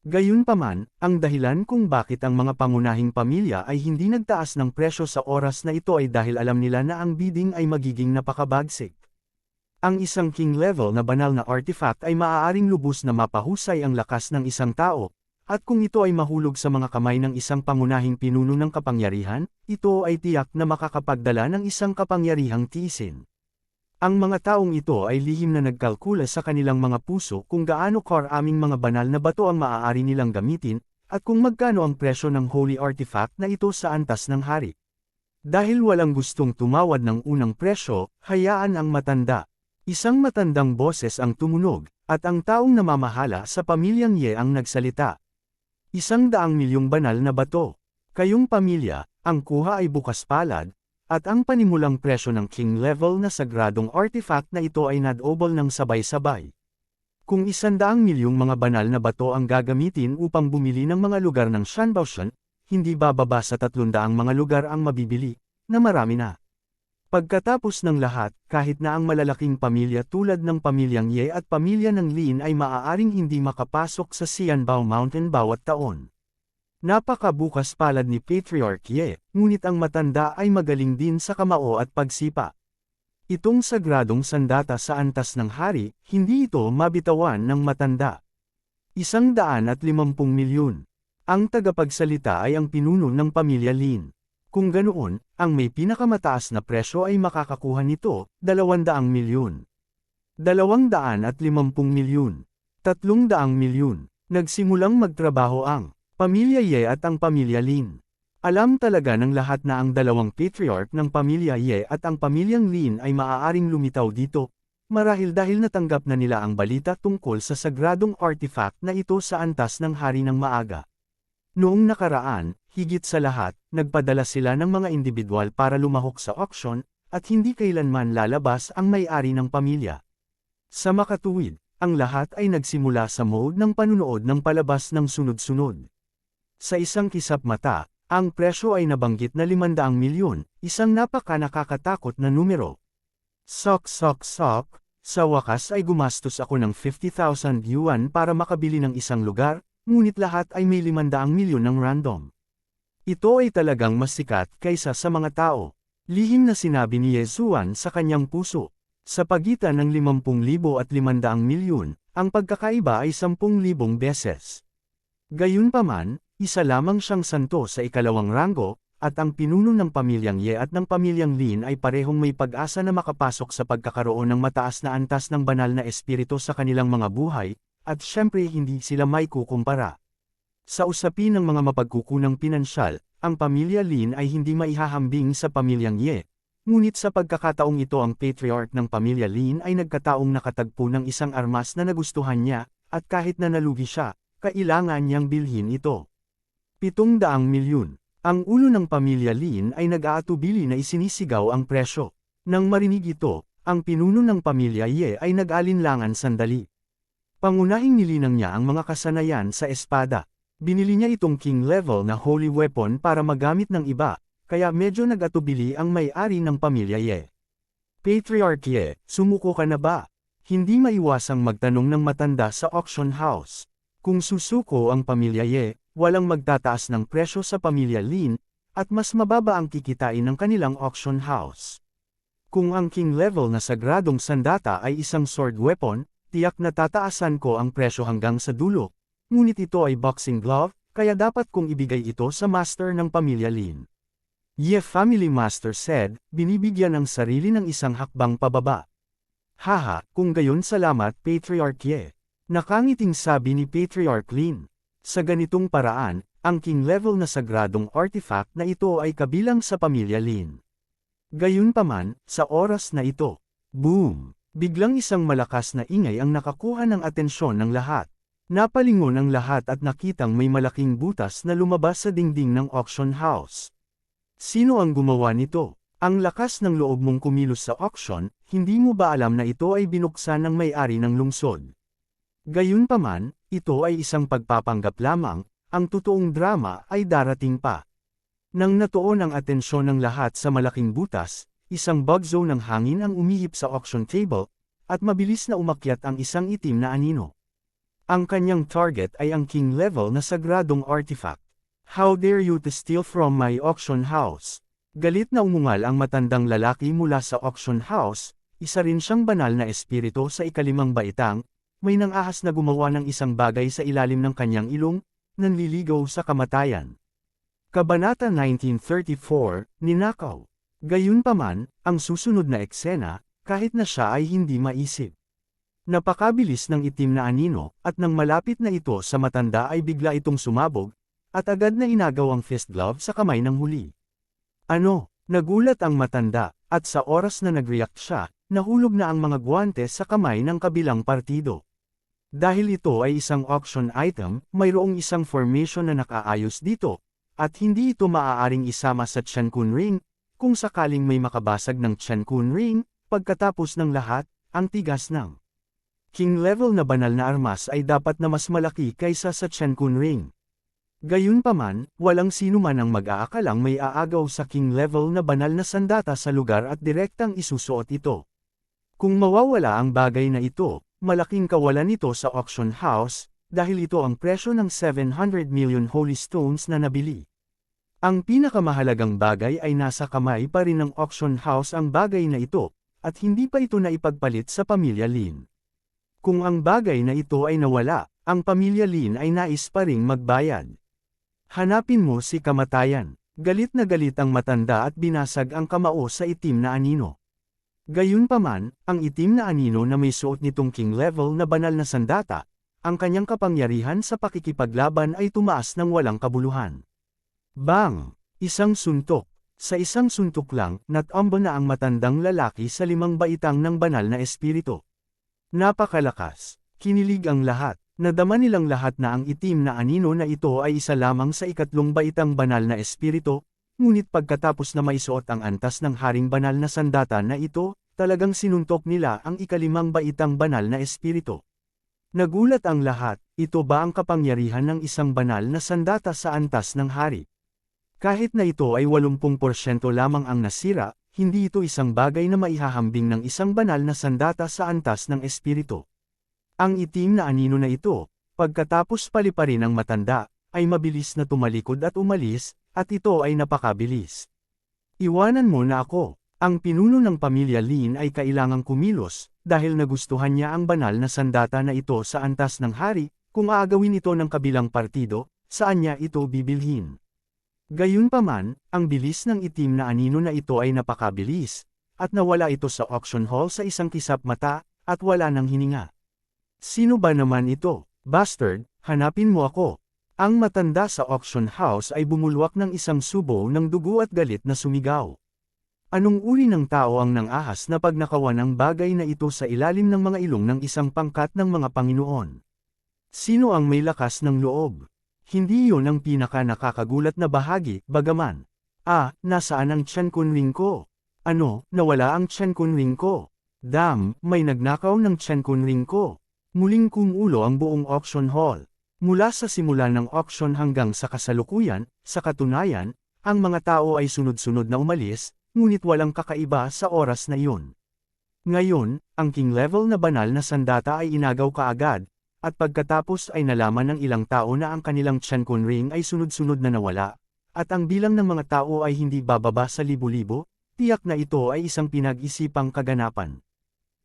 Gayunpaman, ang dahilan kung bakit ang mga pangunahing pamilya ay hindi nagtaas ng presyo sa oras na ito ay dahil alam nila na ang bidding ay magiging napakabagsik. Ang isang king level na banal na artifact ay maaaring lubos na mapahusay ang lakas ng isang tao, at kung ito ay mahulog sa mga kamay ng isang pangunahing pinuno ng kapangyarihan, ito ay tiyak na makakapagdala ng isang kapangyarihang tiisin. Ang mga taong ito ay lihim na nagkalkula sa kanilang mga puso kung gaano karaming mga banal na bato ang maaari nilang gamitin, at kung magkano ang presyo ng holy artifact na ito sa antas ng hari. Dahil walang gustong tumawad ng unang presyo, hayaan ang matanda. Isang matandang boses ang tumunog, at ang taong namamahala sa pamilyang Ye ang nagsalita. 100 milyong banal na bato. Kayong pamilya, ang kuha ay bukas palad, at ang panimulang presyo ng king level na sagradong artifact na ito ay nadobol ng sabay-sabay. Kung 100 milyong mga banal na bato ang gagamitin upang bumili ng mga lugar ng Shanbaoshan, hindi bababa sa 300 mga lugar ang mabibili, na marami na. Pagkatapos ng lahat, kahit na ang malalaking pamilya tulad ng pamilyang Ye at pamilya ng Lin ay maaaring hindi makapasok sa Xianbao Mountain bawat taon. Napakabukas palad ni Patriarch Ye, ngunit ang matanda ay magaling din sa kamao at pagsipa. Itong sagradong sandata sa antas ng hari, hindi ito mabitawan ng matanda. 150 milyon. Ang tagapagsalita ay ang pinuno ng pamilya Lin. Kung ganoon, ang may pinakamataas na presyo ay makakakuha nito, 200 milyon. 250 milyon. 300 milyon. Nagsimulang magtrabaho ang pamilya Ye at ang pamilya Lin. Alam talaga ng lahat na ang dalawang patriarch ng pamilya Ye at ang pamilyang Lin ay maaaring lumitaw dito, marahil dahil natanggap na nila ang balita tungkol sa sagradong artifact na ito sa antas ng hari ng maaga. Noong nakaraan, higit sa lahat, nagpadala sila ng mga individual para lumahok sa auction, at hindi kailanman lalabas ang may-ari ng pamilya. Sa makatuwid, ang lahat ay nagsimula sa mode ng panunood ng palabas ng sunod-sunod. Sa isang kisap mata, ang presyo ay nabanggit na 500 milyon, isang napaka-nakakatakot na numero. Sok, sa wakas ay gumastos ako ng 50,000 yuan para makabili ng isang lugar, ngunit lahat ay may 500 milyon ng random. Ito ay talagang mas sikat kaysa sa mga tao. Lihim na sinabi ni Yesuan sa kanyang puso. Sa pagitan ng 50,000 at 500 milyon, ang pagkakaiba ay 10,000 beses. Gayunpaman, isa lamang siyang santo sa ikalawang ranggo, at ang pinuno ng pamilyang Ye at ng pamilyang Lin ay parehong may pag-asa na makapasok sa pagkakaroon ng mataas na antas ng banal na espiritu sa kanilang mga buhay, at syempre hindi sila may kukumpara. Sa usapin ng mga mapagkukunang pinansyal, ang pamilya Lin ay hindi maihahambing sa pamilyang Ye. Ngunit sa pagkakataong ito ang patriarch ng pamilya Lin ay nagkataong nakatagpo ng isang armas na nagustuhan niya, at kahit na nalugi siya, kailangan niyang bilhin ito. 700 milyon. Ang ulo ng pamilya Lin ay nag-aatubili na isinisigaw ang presyo. Nang marinig ito, ang pinuno ng pamilya Ye ay nag-alinlangan sandali. Pangunahing nilinang niya ang mga kasanayan sa espada. Binili niya itong king level na holy weapon para magamit ng iba, kaya medyo nag-atubili ang may-ari ng pamilya Ye. Patriarch Ye, sumuko ka na ba? Hindi maiwasang magtanong ng matanda sa auction house. Kung susuko ang pamilya Ye, walang magtataas ng presyo sa pamilya Lin, at mas mababa ang kikitain ng kanilang auction house. Kung ang king level na sagradong sandata ay isang sword weapon, tiyak na tataasan ko ang presyo hanggang sa dulo. Ngunit ito ay boxing glove, kaya dapat kong ibigay ito sa master ng pamilya Lin. Ye family master said, binibigyan ang sarili ng isang hakbang pababa. Haha, kung gayon salamat Patriarch Ye. Nakangiting sabi ni Patriarch Lin. Sa ganitong paraan, ang king level na sagradong artifact na ito ay kabilang sa pamilya Lin. Gayunpaman, sa oras na ito, boom! Biglang isang malakas na ingay ang nakakuha ng atensyon ng lahat. Napalingon ang lahat at nakitang may malaking butas na lumabas sa dingding ng auction house. Sino ang gumawa nito? Ang lakas ng loob mong kumilos sa auction, hindi mo ba alam na ito ay binuksan ng may-ari ng lungsod? Gayunpaman, ito ay isang pagpapanggap lamang, ang totoong drama ay darating pa. Nang natuon ang atensyon ng lahat sa malaking butas, isang bugzo ng hangin ang umihip sa auction table, at mabilis na umakyat ang isang itim na anino. Ang kanyang target ay ang king level na sagradong artifact. How dare you to steal from my auction house? Galit na umungal ang matandang lalaki mula sa auction house, isa rin siyang banal na espiritu sa ikalimang baitang, may nang-ahas na gumawa ng isang bagay sa ilalim ng kanyang ilong, nanliligaw sa kamatayan. Kabanata 1934, Ninakaw. Gayunpaman, ang susunod na eksena, kahit na siya ay hindi maisip. Napakabilis ng itim na anino, at nang malapit na ito sa matanda ay bigla itong sumabog, at agad na inagaw ang fist glove sa kamay ng huli. Ano? Nagulat ang matanda, at sa oras na nag-react siya, nahulog na ang mga guwante sa kamay ng kabilang partido. Dahil ito ay isang auction item, mayroong isang formation na nakaayos dito, at hindi ito maaaring isama sa Qiankun Ring, kung sakaling may makabasag ng Qiankun Ring, pagkatapos ng lahat, ang tigas ng king level na banal na armas ay dapat na mas malaki kaysa sa Qiankun Ring. Gayunpaman, walang sino man ang mag-aakalang may aagaw sa king level na banal na sandata sa lugar at direktang isusuot ito. Kung mawawala ang bagay na ito, malaking kawalan nito sa auction house, dahil ito ang presyo ng 700 million holy stones na nabili. Ang pinakamahalagang bagay ay nasa kamay pa rin ng auction house ang bagay na ito, at hindi pa ito naipagpalit sa pamilya Lin. Kung ang bagay na ito ay nawala, ang pamilya Lin ay nais pa ring magbayad. Hanapin mo si kamatayan. Galit na galit ang matanda at binasag ang kamao sa itim na anino. Gayunpaman, ang itim na anino na may suot nitong king level na banal na sandata, ang kanyang kapangyarihan sa pakikipaglaban ay tumaas ng walang kabuluhan. Bang! Isang suntok. Sa isang suntok lang, natumba na ang matandang lalaki sa 5 baitang ng banal na espiritu. Napakalakas. Kinilig ang lahat. Nadama nilang lahat na ang itim na anino na ito ay isa lamang sa 3 baitang banal na espiritu, ngunit pagkatapos na maisuot ang antas ng haring banal na sandata na ito, talagang sinuntok nila ang 5 baitang banal na espiritu. Nagulat ang lahat, ito ba ang kapangyarihan ng isang banal na sandata sa antas ng hari? Kahit na ito ay 80% lamang ang nasira, hindi ito isang bagay na maihahambing ng isang banal na sandata sa antas ng espiritu. Ang itim na anino na ito, pagkatapos paliparin ng matanda, ay mabilis na tumalikod at umalis, at ito ay napakabilis. Iwanan mo na ako. Ang pinuno ng pamilya Lin ay kailangang kumilos, dahil nagustuhan niya ang banal na sandata na ito sa antas ng hari, kung aagawin ito ng kabilang partido, saan niya ito bibilhin. Gayunpaman, ang bilis ng itim na anino na ito ay napakabilis, at nawala ito sa auction hall sa isang kisap mata, at wala ng hininga. Sino ba naman ito? Bastard, hanapin mo ako. Ang matanda sa auction house ay bumulwak ng isang subo ng dugo at galit na sumigaw. Anong uri ng tao ang nangahas na pagnakawan ang bagay na ito sa ilalim ng mga ilong ng isang pangkat ng mga Panginoon? Sino ang may lakas ng loob? Hindi yon ang pinaka nakakagulat na bahagi, bagaman. Nasaan ang Tiyan Kunling ko? Ano, nawala ang Tiyan Kunling ko? Damn, may nagnakaw ng Tiyan Kunling ko. Muling kumulo ang buong auction hall. Mula sa simula ng auction hanggang sa kasalukuyan, sa katunayan, ang mga tao ay sunod-sunod na umalis, ngunit walang kakaiba sa oras na iyon. Ngayon, ang king level na banal na sandata ay inagaw kaagad, at pagkatapos ay nalaman ng ilang tao na ang kanilang Tiyan Kun ring ay sunod-sunod na nawala, at ang bilang ng mga tao ay hindi bababa sa libo-libo, tiyak na ito ay isang pinag-isipang kaganapan.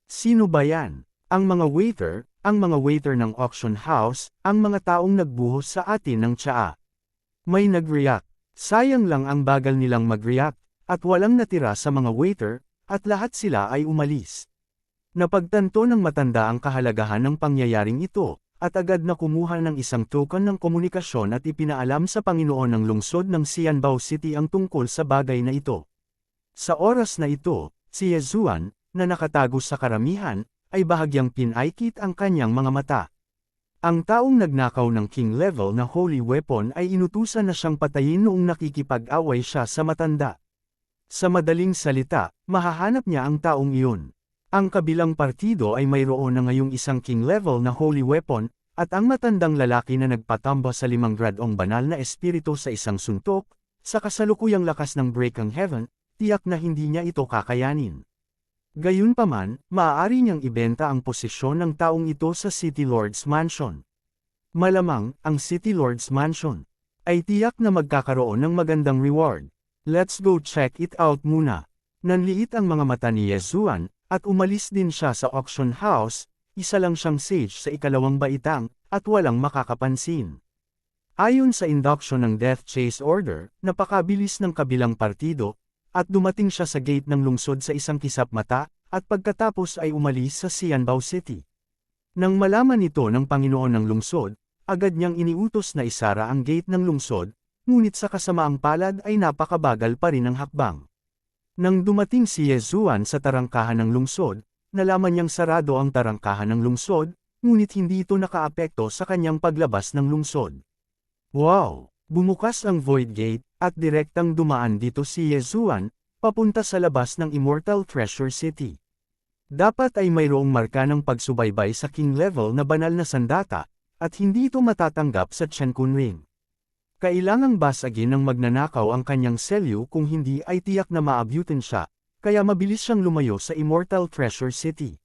Sino ba yan? Ang mga waiter ng auction house, ang mga taong nagbuhos sa atin ng tsaa. May nag-react. Sayang lang ang bagal nilang mag-react, at walang natira sa mga waiter, at lahat sila ay umalis. Napagtanto ng matanda ang kahalagahan ng pangyayaring ito, at agad na kumuha ng isang token ng komunikasyon at ipinaalam sa Panginoon ng lungsod ng Xianbao City ang tungkol sa bagay na ito. Sa oras na ito, si Yezuan, na nakatago sa karamihan, ay bahagyang pinaikit ang kanyang mga mata. Ang taong nagnakaw ng king level na holy weapon ay inutusan na siyang patayin noong nakikipag-away siya sa matanda. Sa madaling salita, mahahanap niya ang taong iyon. Ang kabilang partido ay mayroon na ngayong isang king level na holy weapon, at ang matandang lalaki na nagpatamba sa 5 gradong banal na espiritu sa isang suntok, sa kasalukuyang lakas ng Breaking Heaven, tiyak na hindi niya ito kakayanin. Gayunpaman, maaari niyang ibenta ang posisyon ng taong ito sa City Lord's Mansion. Malamang, ang City Lord's Mansion ay tiyak na magkakaroon ng magandang reward. Let's go check it out muna. Nanliit ang mga mata ni Yezuan, at umalis din siya sa auction house, isa lang siyang sage sa 2 baitang, at walang makakapansin. Ayon sa induction ng Death Chase Order, napakabilis ng kabilang partido, at dumating siya sa gate ng lungsod sa isang kisap mata, at pagkatapos ay umalis sa Xianbao City. Nang malaman ito ng Panginoon ng lungsod, agad niyang iniutos na isara ang gate ng lungsod, ngunit sa kasamaang palad ay napakabagal pa rin ang hakbang. Nang dumating si Yezuan sa tarangkahan ng lungsod, nalaman niyang sarado ang tarangkahan ng lungsod, ngunit hindi ito nakaapekto sa kanyang paglabas ng lungsod. Wow! Bumukas ang Void Gate, at direktang dumaan dito si Yezuan, papunta sa labas ng Immortal Treasure City. Dapat ay mayroong marka ng pagsubaybay sa king level na banal na sandata, at hindi ito matatanggap sa Tiyan Kun ring. Kailangang basagin ng magnanakaw ang kanyang selyo kung hindi ay tiyak na maabutin siya, kaya mabilis siyang lumayo sa Immortal Treasure City.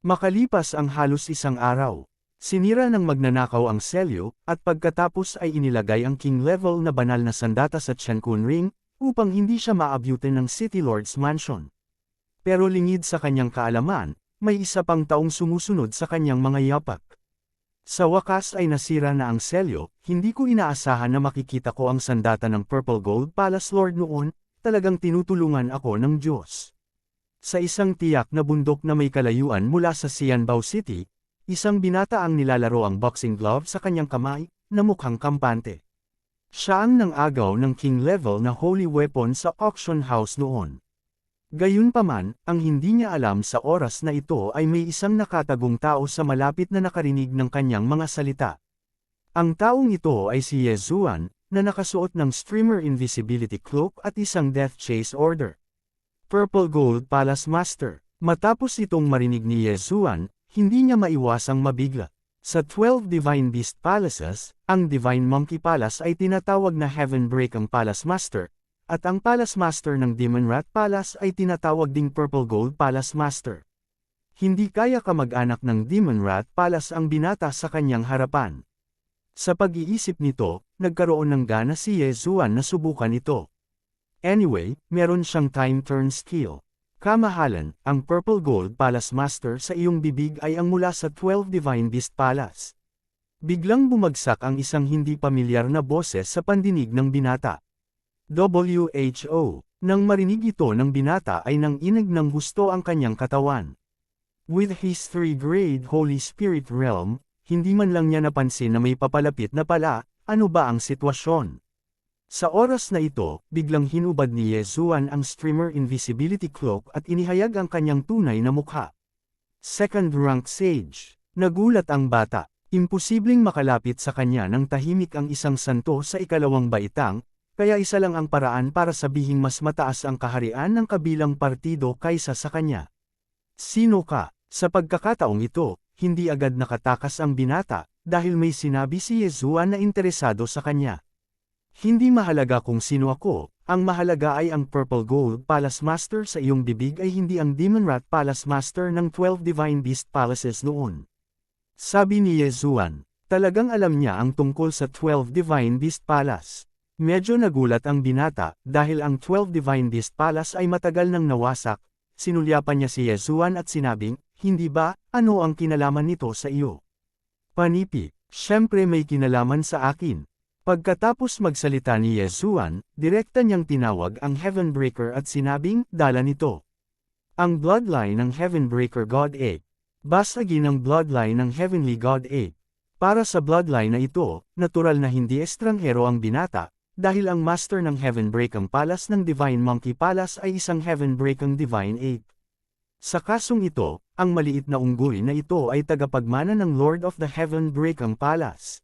Makalipas ang halos isang araw, sinira ng magnanakaw ang selyo, at pagkatapos ay inilagay ang king level na banal na sandata sa Tiyan Kun ring, upang hindi siya maabutin ng City Lord's Mansion. Pero lingid sa kanyang kaalaman, may isa pang taong sumusunod sa kanyang mga yapak. Sa wakas ay nasira na ang selyo, hindi ko inaasahan na makikita ko ang sandata ng Purple Gold Palace Lord noon, talagang tinutulungan ako ng Diyos. Sa isang tiyak na bundok na may kalayuan mula sa Xianbao City, isang binata ang nilalaro ang boxing glove sa kanyang kamay, na mukhang kampante. Siya ang nang-agaw ng king level na holy weapon sa auction house noon. Gayunpaman, ang hindi niya alam sa oras na ito ay may isang nakatagong tao sa malapit na nakarinig ng kanyang mga salita. Ang taong ito ay si Yezuan, na nakasuot ng streamer invisibility cloak at isang death chase order. Purple Gold Palace Master. Matapos itong marinig ni Yezuan, hindi niya maiwasang mabigla. Sa 12 Divine Beast Palaces, ang Divine Monkey Palace ay tinatawag na Heaven Breakang Palace Master, at ang Palace Master ng Demon Rat Palace ay tinatawag ding Purple Gold Palace Master. Hindi kaya kamag-anak ng Demon Rat Palace ang binata sa kanyang harapan. Sa pag-iisip nito, nagkaroon ng gana si Yezuan na subukan ito. Anyway, meron siyang time turn skill. Kamahalan, ang Purple Gold Palace Master sa iyong bibig ay ang mula sa 12 Divine Beast Palace. Biglang bumagsak ang isang hindi pamilyar na boses sa pandinig ng binata. WHO. Nang marinig ito ng binata ay nanginig ng gusto ang kanyang katawan. With his 3-grade Holy Spirit Realm, hindi man lang niya napansin na may papalapit na pala, ano ba ang sitwasyon? Sa oras na ito, biglang hinubad ni Yezuan ang streamer invisibility cloak at inihayag ang kanyang tunay na mukha. Second rank sage. Nagulat ang bata. Imposibleng makalapit sa kanya ng tahimik ang isang santo sa ikalawang baitang, kaya isa lang ang paraan para sabihing mas mataas ang kaharian ng kabilang partido kaysa sa kanya. Sino ka? Sa pagkakataong ito, hindi agad nakatakas ang binata, dahil may sinabi si Yezuan na interesado sa kanya. Hindi mahalaga kung sino ako, ang mahalaga ay ang Purple Gold Palace Master sa iyong bibig ay hindi ang Demon Rat Palace Master ng 12 Divine Beast Palaces noon. Sabi ni Yezuan, talagang alam niya ang tungkol sa 12 Divine Beast Palace. Medyo nagulat ang binata, dahil ang 12 Divine Beast Palace ay matagal nang nawasak. Sinulyapan niya si Yezuan at sinabing, hindi ba, ano ang kinalaman nito sa iyo? Panipi, syempre may kinalaman sa akin. Pagkatapos magsalita ni Yezuan, direkta niyang tinawag ang Heaven Breaker at sinabing, dala nito. Ang bloodline ng Heaven Breaker God Ape. Basagin ang bloodline ng Heavenly God Ape. Para sa bloodline na ito, natural na hindi estranghero ang binata, dahil ang master ng Heaven Breakang Palace ng Divine Monkey Palace ay isang Heaven Breakang Divine Ape. Sa kasong ito, ang maliit na unggoy na ito ay tagapagmana ng Lord of the Heaven Breakang Palace.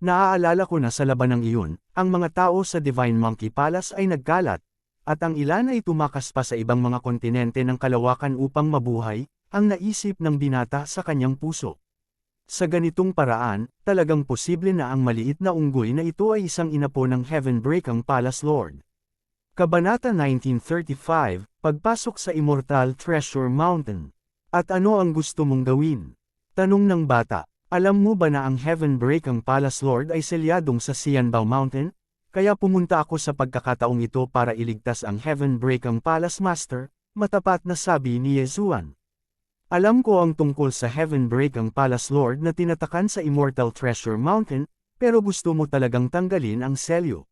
Naaalala ko na sa labanang iyon, ang mga tao sa Divine Monkey Palace ay nagkalat, at ang ilan ay tumakas pa sa ibang mga kontinente ng kalawakan upang mabuhay, ang naisip ng binata sa kanyang puso. Sa ganitong paraan, talagang posible na ang maliit na unggoy na ito ay isang inapo ng Heaven Breakang Palace Lord. Kabanata 1935, Pagpasok sa Immortal Treasure Mountain. At ano ang gusto mong gawin? Tanong ng bata. Alam mo ba na ang Heaven Breakang Palace Lord ay selyadong sa Xianbao Mountain? Kaya pumunta ako sa pagkakataong ito para iligtas ang Heaven Breakang Palace Master, matapat na sabi ni Yezuan. Alam ko ang tungkol sa Heaven Breakang Palace Lord na tinatakan sa Immortal Treasure Mountain, pero gusto mo talagang tanggalin ang selyo.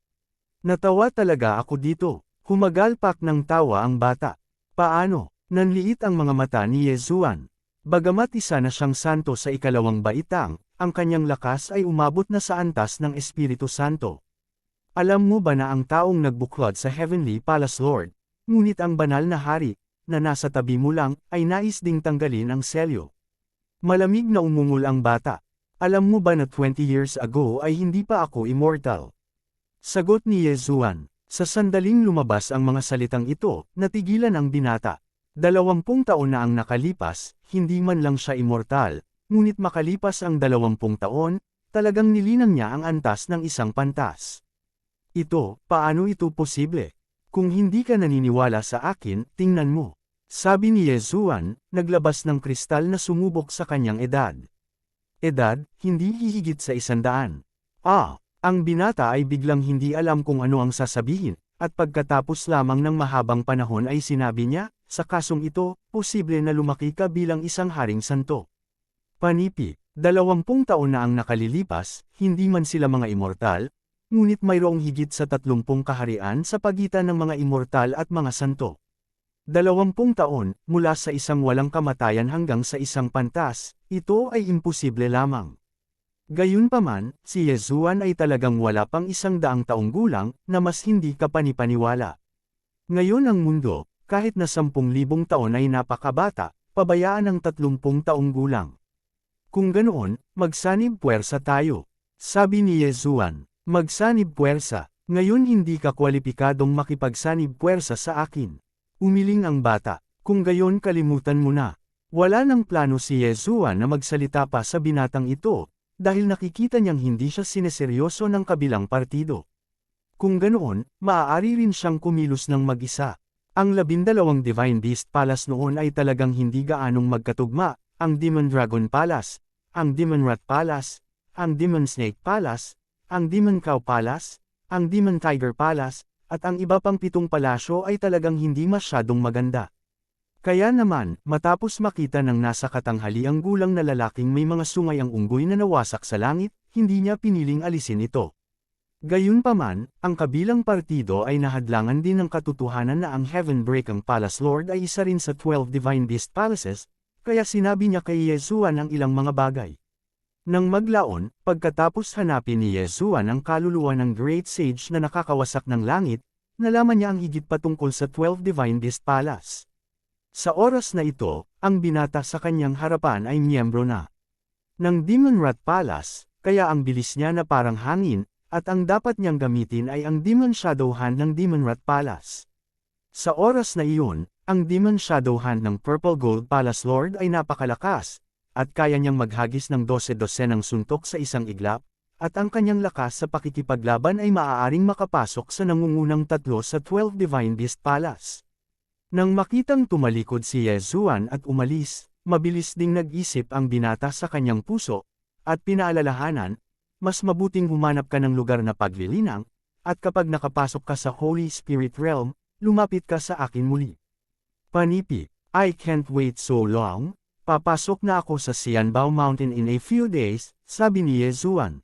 Natawa talaga ako dito. Humagalpak ng tawa ang bata. Paano? Nanliit ang mga mata ni Yezuan. Bagamat isa na siyang santo sa ikalawang baitang, ang kanyang lakas ay umabot na sa antas ng Espiritu Santo. Alam mo ba na ang taong nagbuklod sa Heavenly Palace Lord, ngunit ang banal na hari, na nasa tabi mo lang, ay nais ding tanggalin ang selyo. Malamig na umungol ang bata. Alam mo ba na 20 years ago ay hindi pa ako immortal? Sagot ni Yezuan. Sa sandaling lumabas ang mga salitang ito, natigilan ang binata. 20 taon na ang nakalipas, hindi man lang siya immortal, ngunit makalipas ang 20 taon, talagang nilinang niya ang antas ng isang pantas. Paano ito posible? Kung hindi ka naniniwala sa akin, tingnan mo. Sabi ni Yezuan, naglabas ng kristal na sumubok sa kanyang edad. Edad, hindi hihigit sa 100. Ang binata ay biglang hindi alam kung ano ang sasabihin, at pagkatapos lamang ng mahabang panahon ay sinabi niya, sa kasong ito, posible na lumaki ka bilang isang haring santo. Panipi, 20 taon na ang nakalilipas, hindi man sila mga immortal, ngunit mayroong higit sa 30 kaharian sa pagitan ng mga immortal at mga santo. 20 taon, mula sa isang walang kamatayan hanggang sa isang pantas, ito ay imposible lamang. Gayunpaman, si Yezuan ay talagang wala pang 100 taong gulang, na mas hindi ka panipaniwala. Ngayon ang mundo, kahit na 10,000 taon ay napakabata, pabayaan ang 30 taong gulang. Kung ganoon, magsanib puwersa tayo. Sabi ni Yezuan, magsanib puwersa, ngayon hindi ka kwalipikadong makipagsanib puwersa sa akin. Umiling ang bata, kung gayon kalimutan mo na. Wala nang plano si Yezuan na magsalita pa sa binatang ito, dahil nakikita niyang hindi siya sineseryoso ng kabilang partido. Kung ganoon, maaari rin siyang kumilos ng mag-isa. Ang 12 Divine Beast Palace noon ay talagang hindi gaanong magkatugma, ang Demon Dragon Palace, ang Demon Rat Palace, ang Demon Snake Palace, ang Demon Cow Palace, ang Demon Tiger Palace, at ang iba pang 7 palasyo ay talagang hindi masyadong maganda. Kaya naman, matapos makita ng nasa katanghaliang gulang na lalaking may mga sungay ang unggoy na nawasak sa langit, hindi niya piniling alisin ito. Gayunpaman, ang kabilang partido ay nahadlangan din ng katotohanan na ang Heavenbreaking Palace Lord ay isa rin sa 12 Divine Beast Palaces, kaya sinabi niya kay Yezuan ang ilang mga bagay. Nang maglaon, pagkatapos hanapin ni Yezuan ang kaluluwa ng Great Sage na nakakawasak ng langit, nalaman niya ang higit patungkol sa 12 Divine Beast Palace. Sa oras na ito, ang binata sa kanyang harapan ay miyembro na ng Demon Rat Palace, kaya ang bilis niya na parang hangin, at ang dapat niyang gamitin ay ang Demon Shadow Hand ng Demon Rat Palace. Sa oras na iyon, ang Demon Shadow Hand ng Purple Gold Palace Lord ay napakalakas, at kaya niyang maghagis ng 12 ng suntok sa isang iglap, at ang kanyang lakas sa pakikipaglaban ay maaaring makapasok sa nangungunang 3 sa 12 Divine Beast Palace. Nang makitang tumalikod si Yezuan at umalis, mabilis ding nag-isip ang binata sa kanyang puso, at pinaalalahanan, mas mabuting humanap ka ng lugar na paglilinang, at kapag nakapasok ka sa Holy Spirit Realm, lumapit ka sa akin muli. Panipi, I can't wait so long. Papasok na ako sa Xianbao Mountain in a few days, sabi ni Yezuan.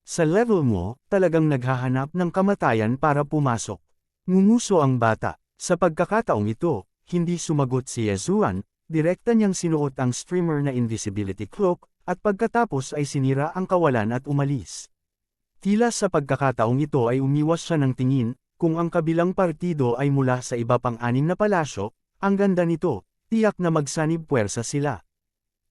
Sa level mo, talagang naghahanap ng kamatayan para pumasok. Ngumuso ang bata. Sa pagkakataong ito, hindi sumagot si Yezuan, direkta niyang sinuot ang streamer na invisibility cloak, at pagkatapos ay sinira ang kawalan at umalis. Tila sa pagkakataong ito ay umiwas siya ng tingin, kung ang kabilang partido ay mula sa iba pang 6 na palasyo, ang ganda nito. Tiyak na magsanib puwersa sila.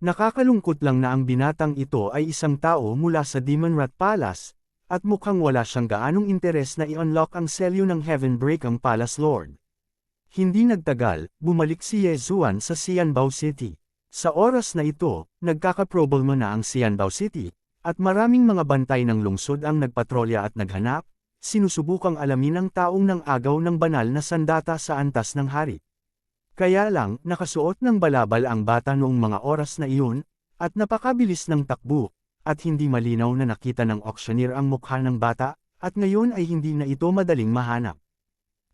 Nakakalungkot lang na ang binatang ito ay isang tao mula sa Demon Rat Palace, at mukhang wala siyang gaanong interes na i-unlock ang selyo ng Heavenbreaking Palace Lord. Hindi nagtagal, bumalik si Yezuan sa Xianbao City. Sa oras na ito, nagkakaproblema na ang Xianbao City, at maraming mga bantay ng lungsod ang nagpatrolya at naghanap, sinusubukang alamin ang taong nang agaw ng banal na sandata sa antas ng hari. Kaya lang, nakasuot ng balabal ang bata noong mga oras na iyon, at napakabilis ng takbo, at hindi malinaw na nakita ng auctioneer ang mukha ng bata, at ngayon ay hindi na ito madaling mahanap.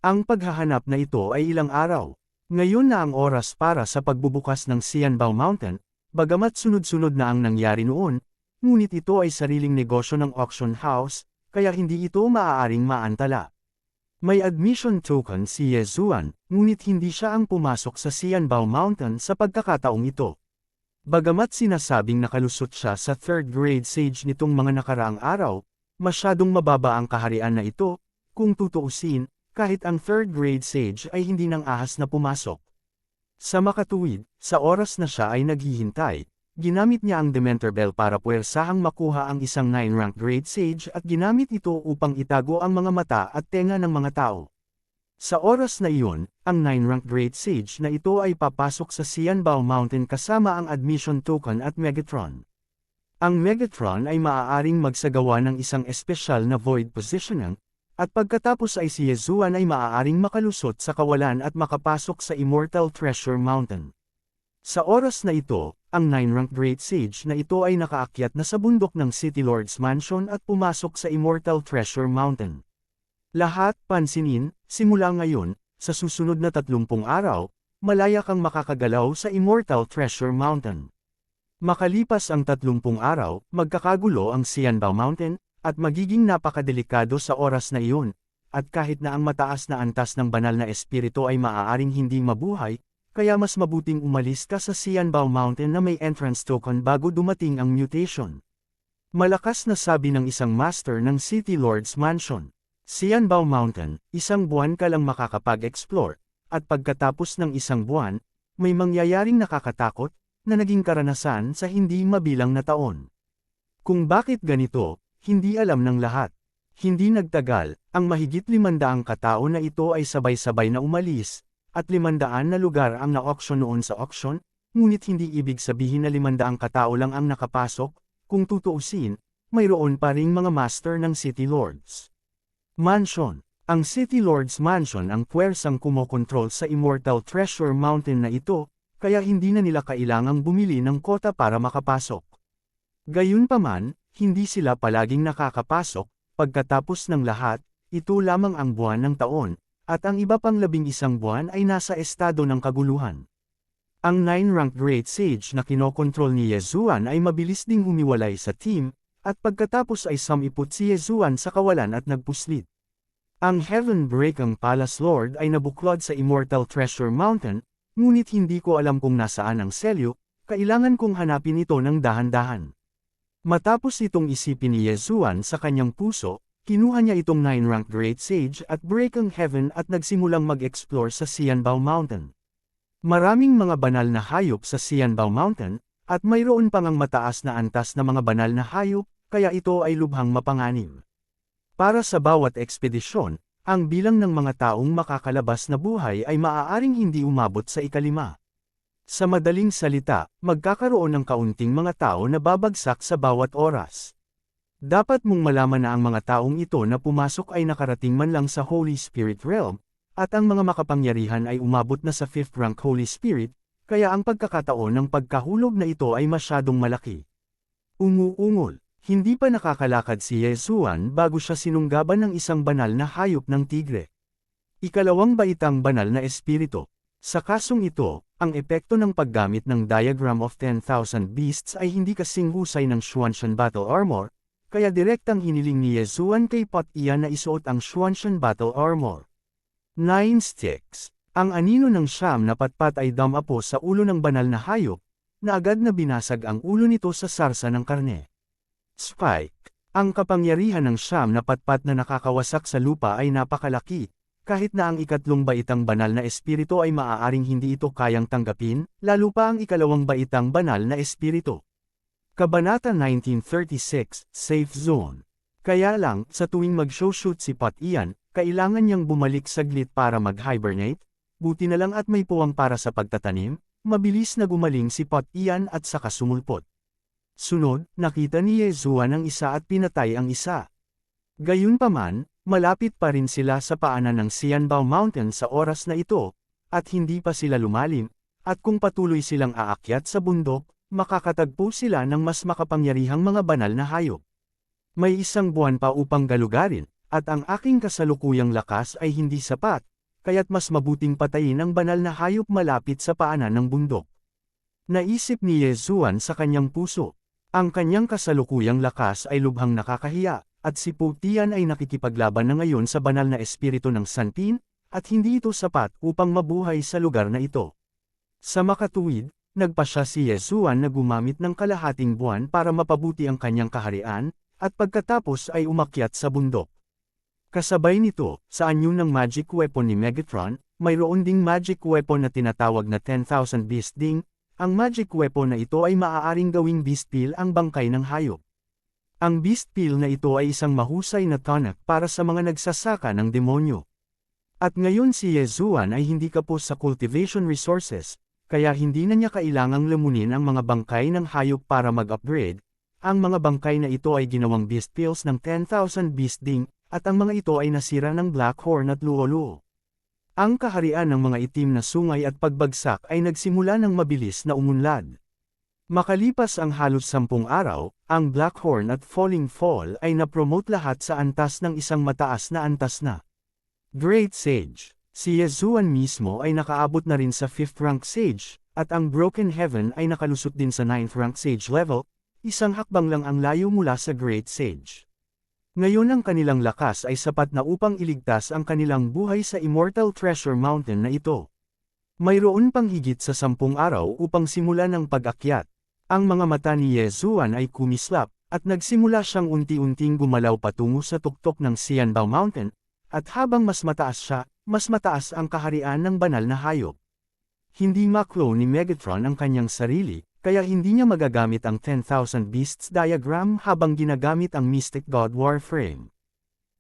Ang paghahanap na ito ay ilang araw. Ngayon na ang oras para sa pagbubukas ng Xianbao Mountain, bagamat sunod-sunod na ang nangyari noon, ngunit ito ay sariling negosyo ng auction house, kaya hindi ito maaaring maantala. May admission token si Yezuan, ngunit hindi siya ang pumasok sa Xianbao Mountain sa pagkakataong ito. Bagamat sinasabing nakalusot siya sa 3rd grade sage nitong mga nakaraang araw, masyadong mababa ang kaharian na ito, kung tutuusin, kahit ang 3rd grade sage ay hindi nang ahas na pumasok. Sa makatuwid, sa oras na siya ay naghihintay, ginamit niya ang Dementor Bell para puwersahang makuha ang isang 9-rank grade sage at ginamit ito upang itago ang mga mata at tenga ng mga tao. Sa oras na iyon, ang 9-rank grade sage na ito ay papasok sa Xianbao Mountain kasama ang admission token at Megatron. Ang Megatron ay maaaring magsagawa ng isang espesyal na void positioning, at pagkatapos ay si Yezuan ay maaaring makalusot sa kawalan at makapasok sa Immortal Treasure Mountain. Sa oras na ito, ang 9-rank Great Sage na ito ay nakaakyat na sa bundok ng City Lord's Mansion at pumasok sa Immortal Treasure Mountain. Lahat, pansinin, simula ngayon, sa susunod na 30 araw, malaya kang makakagalaw sa Immortal Treasure Mountain. Makalipas ang 30 araw, magkakagulo ang Xianbao Mountain, at magiging napakadelikado sa oras na iyon, at kahit na ang mataas na antas ng banal na espiritu ay maaaring hindi mabuhay, kaya mas mabuting umalis ka sa Xianbao Mountain na may entrance token bago dumating ang mutation. Malakas na sabi ng isang master ng City Lord's Mansion. Xianbao Mountain, isang buwan ka lang makakapag-explore, at pagkatapos ng isang buwan, may mangyayaring nakakatakot, na naging karanasan sa hindi mabilang na taon. Kung bakit ganito, hindi alam ng lahat. Hindi nagtagal, ang mahigit 500 katao na ito ay sabay-sabay na umalis, at 500 na lugar ang na-auction noon sa auction, ngunit hindi ibig sabihin na 500 katao lang ang nakapasok, kung tutuusin, mayroon pa ring mga master ng City Lords Mansion. Ang City Lord's Mansion ang puwersang kumokontrol sa Immortal Treasure Mountain na ito, kaya hindi na nila kailangang bumili ng kota para makapasok. Gayunpaman, hindi sila palaging nakakapasok, pagkatapos ng lahat, ito lamang ang buwan ng taon, at ang iba pang 11 buwan ay nasa estado ng kaguluhan. Ang 9-ranked Great Sage na kinokontrol ni Yezuan ay mabilis ding humiwalay sa team, at pagkatapos ay sumipot si Yezuan sa kawalan at nagpuslit. Ang Heaven Breakang Palace Lord ay nabuklod sa Immortal Treasure Mountain, ngunit hindi ko alam kung nasaan ang selyo, kailangan kong hanapin ito ng dahan-dahan. Matapos itong isipin ni Yezuan sa kanyang puso, kinuha niya itong 9-ranked Great Sage at Breakang Heaven at nagsimulang mag-explore sa Xianbao Mountain. Maraming mga banal na hayop sa Xianbao Mountain, at mayroon pang ang mataas na antas na mga banal na hayop, kaya ito ay lubhang mapanganib. Para sa bawat ekspedisyon, ang bilang ng mga taong makakalabas na buhay ay maaaring hindi umabot sa 5. Sa madaling salita, magkakaroon ng kaunting mga tao na babagsak sa bawat oras. Dapat mong malaman na ang mga taong ito na pumasok ay nakarating man lang sa Holy Spirit Realm, at ang mga makapangyarihan ay umabot na sa 5th rank Holy Spirit, kaya ang pagkakataon ng pagkahulog na ito ay masyadong malaki. Umuungol, hindi pa nakakalakad si Yezuan bago siya sinunggaban ng isang banal na hayop ng tigre. Ikalawang baitang banal na espiritu. Sa kasong ito, ang epekto ng paggamit ng Diagram of 10,000 Beasts ay hindi kasing husay ng Xuanshan Battle Armor, kaya direktang hiniling ni Yezuan kay Pot Ian na isuot ang Xuanshan Battle Armor. 9 sticks. Ang anino ng siyam na patpat ay damapo sa ulo ng banal na hayop, na agad na binasag ang ulo nito sa sarsa ng karne. Spike. Ang kapangyarihan ng siyam na patpat na nakakawasak sa lupa ay napakalaki, kahit na ang ikatlong baitang banal na espiritu ay maaaring hindi ito kayang tanggapin, lalo pa ang ikalawang baitang banal na espiritu. Kabanata 1936, Safe Zone. Kaya lang, sa tuwing mag-shoot si Pot Ian, kailangan niyang bumalik saglit para mag-hibernate, buti na lang at may puwang para sa pagtatanim, mabilis na gumaling si Pot Ian at saka sumulpot. Sunod, nakita ni Yezuan ang isa at pinatay ang isa. Gayunpaman, malapit pa rin sila sa paanan ng Xianbao Mountain sa oras na ito, at hindi pa sila lumalim, at kung patuloy silang aakyat sa bundok, makakatagpo sila ng mas makapangyarihang mga banal na hayop. May 1 buwan pa upang galugarin, at ang aking kasalukuyang lakas ay hindi sapat, kaya't mas mabuting patayin ang banal na hayop malapit sa paanan ng bundok. Naisip ni Yezuan sa kanyang puso. Ang kanyang kasalukuyang lakas ay lubhang nakakahiya, at si Putian ay nakikipaglaban na ngayon sa banal na espiritu ng Sanpin, at hindi ito sapat upang mabuhay sa lugar na ito. Sa makatuwid, nagpasya si Yezuan na gumamit ng kalahating buwan para mapabuti ang kanyang kaharian, at pagkatapos ay umakyat sa bundok. Kasabay nito, sa anyo ng magic weapon ni Megatron, mayroon ding magic weapon na tinatawag na 10,000 Beast Ding. Ang magic weapon na ito ay maaaring gawing beast peel ang bangkay ng hayop. Ang beast peel na ito ay isang mahusay na tonic para sa mga nagsasaka ng demonyo. At ngayon si Yezuan ay hindi kapos sa cultivation resources, kaya hindi na niya kailangang lamunin ang mga bangkay ng hayop para mag-upgrade. Ang mga bangkay na ito ay ginawang beast peels ng 10,000 Beast Ding, at ang mga ito ay nasira ng Black Horn at Luoluo. Ang kaharian ng mga itim na sungay at pagbagsak ay nagsimula ng mabilis na umunlad. Makalipas ang halos 10 araw, ang Black Horn at Falling Fall ay napromote lahat sa antas ng isang mataas na antas na Great Sage. Si Yezuan mismo ay nakaabot na rin sa 5th rank Sage, at ang Broken Heaven ay nakalusot din sa 9th rank Sage level, isang hakbang lang ang layo mula sa Great Sage. Ngayon ang kanilang lakas ay sapat na upang iligtas ang kanilang buhay sa Immortal Treasure Mountain na ito. Mayroon pang higit sa 10 araw upang simulan ang pag-akyat. Ang mga mata ni Yezuan ay kumislap, at nagsimula siyang unti-unting gumalaw patungo sa tuktok ng Xianbao Mountain, at habang mas mataas siya, mas mataas ang kaharian ng banal na hayop. Hindi maklo ni Megatron ang kanyang sarili, kaya hindi niya magagamit ang 10,000 Beasts diagram habang ginagamit ang Mystic God Warframe.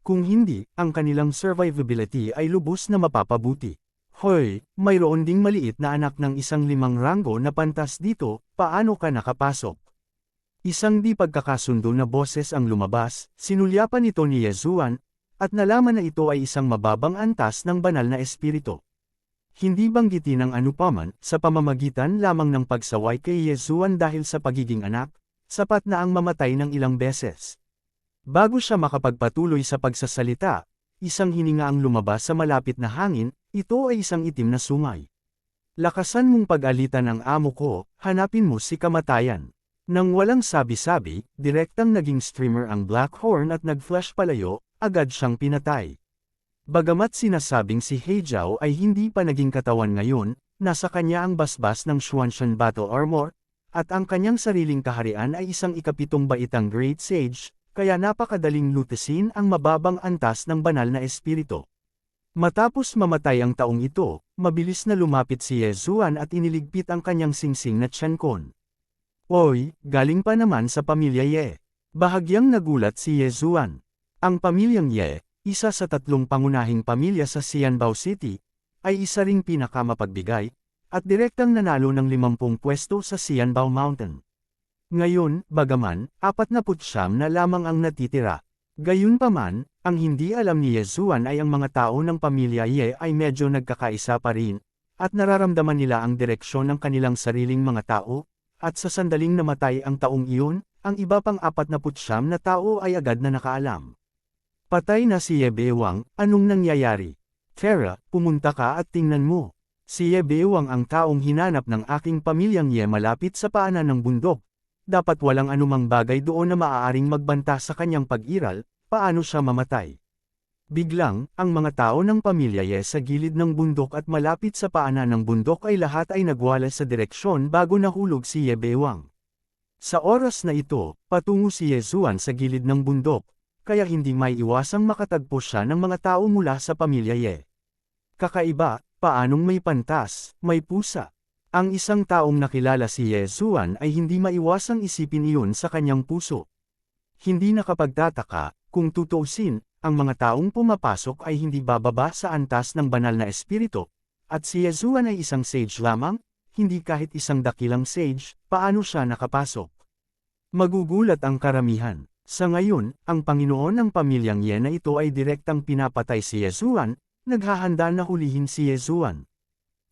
Kung hindi, ang kanilang survivability ay lubos na mapapabuti. Hoy, mayroon ding maliit na anak ng isang 5 ranggo na pantas dito, paano ka nakapasok? Isang di pagkakasundo na boses ang lumabas, sinulyapan ito ni Yezuan, at nalaman na ito ay isang mababang antas ng banal na espiritu. Hindi banggitin ang anupaman, sa pamamagitan lamang ng pagsaway kay Yezuan dahil sa pagiging anak, sapat na ang mamatay ng ilang beses. Bago siya makapagpatuloy sa pagsasalita, isang hininga ang lumabas sa malapit na hangin, ito ay isang itim na sungay. Lakasan mong pag-alitan ang amo ko, hanapin mo si kamatayan. Nang walang sabi-sabi, direktang naging streamer ang Blackhorn at nag-flash palayo, agad siyang pinatay. Bagamat sinasabing si Heijiao ay hindi pa naging katawan ngayon, nasa kanya ang basbas ng Xuanshan Battle Armor, at ang kanyang sariling kaharian ay isang ikapitong baitang Great Sage, kaya napakadaling lutasin ang mababang antas ng banal na espiritu. Matapos mamatay ang taong ito, mabilis na lumapit si Yezuan at iniligpit ang kanyang singsing na Qiankon. Oy, galing pa naman sa pamilya Ye. Bahagyang nagulat si Yezuan. Ang pamilyang Ye, isa sa 3 pangunahing pamilya sa Xianbao City, ay isa ring pinakamapagbigay, at direktang nanalo ng 50 pwesto sa Xianbao Mountain. Ngayon, bagaman, 49 na lamang ang natitira. Gayunpaman, ang hindi alam ni Yezuan ay ang mga tao ng pamilya Ye ay medyo nagkakaisa pa rin, at nararamdaman nila ang direksyon ng kanilang sariling mga tao, at sa sandaling namatay ang taong iyon, ang iba pang 49 na tao ay agad na nakaalam. Patay na si Ye Bewang, anong nangyayari? Farah, pumunta ka at tingnan mo. Si Ye Bewang ang taong hinanap ng aking pamilyang Ye malapit sa paanan ng bundok. Dapat walang anumang bagay doon na maaaring magbanta sa kanyang pag-iral, paano siya mamatay. Biglang, ang mga tao ng pamilya Ye sa gilid ng bundok at malapit sa paanan ng bundok ay lahat ay nagwala sa direksyon bago nahulog si Ye Bewang. Sa oras na ito, patungo si Yezuan sa gilid ng bundok, kaya hindi may iwasang makatagpo siya ng mga tao mula sa pamilya Ye. Kakaiba, paanong may pantas, may pusa? Ang isang taong nakilala si Yezuan ay hindi maiwasang isipin iyon sa kanyang puso. Hindi nakapagtataka, kung tutuusin, ang mga taong pumapasok ay hindi bababa sa antas ng banal na espiritu, at si Yezuan ay isang sage lamang, hindi kahit isang dakilang sage, paano siya nakapasok? Magugulat ang karamihan. Sa ngayon, ang Panginoon ng pamilyang Ye na ito ay direktang pinapatay si Yezuan, naghahanda na hulihin si Yezuan.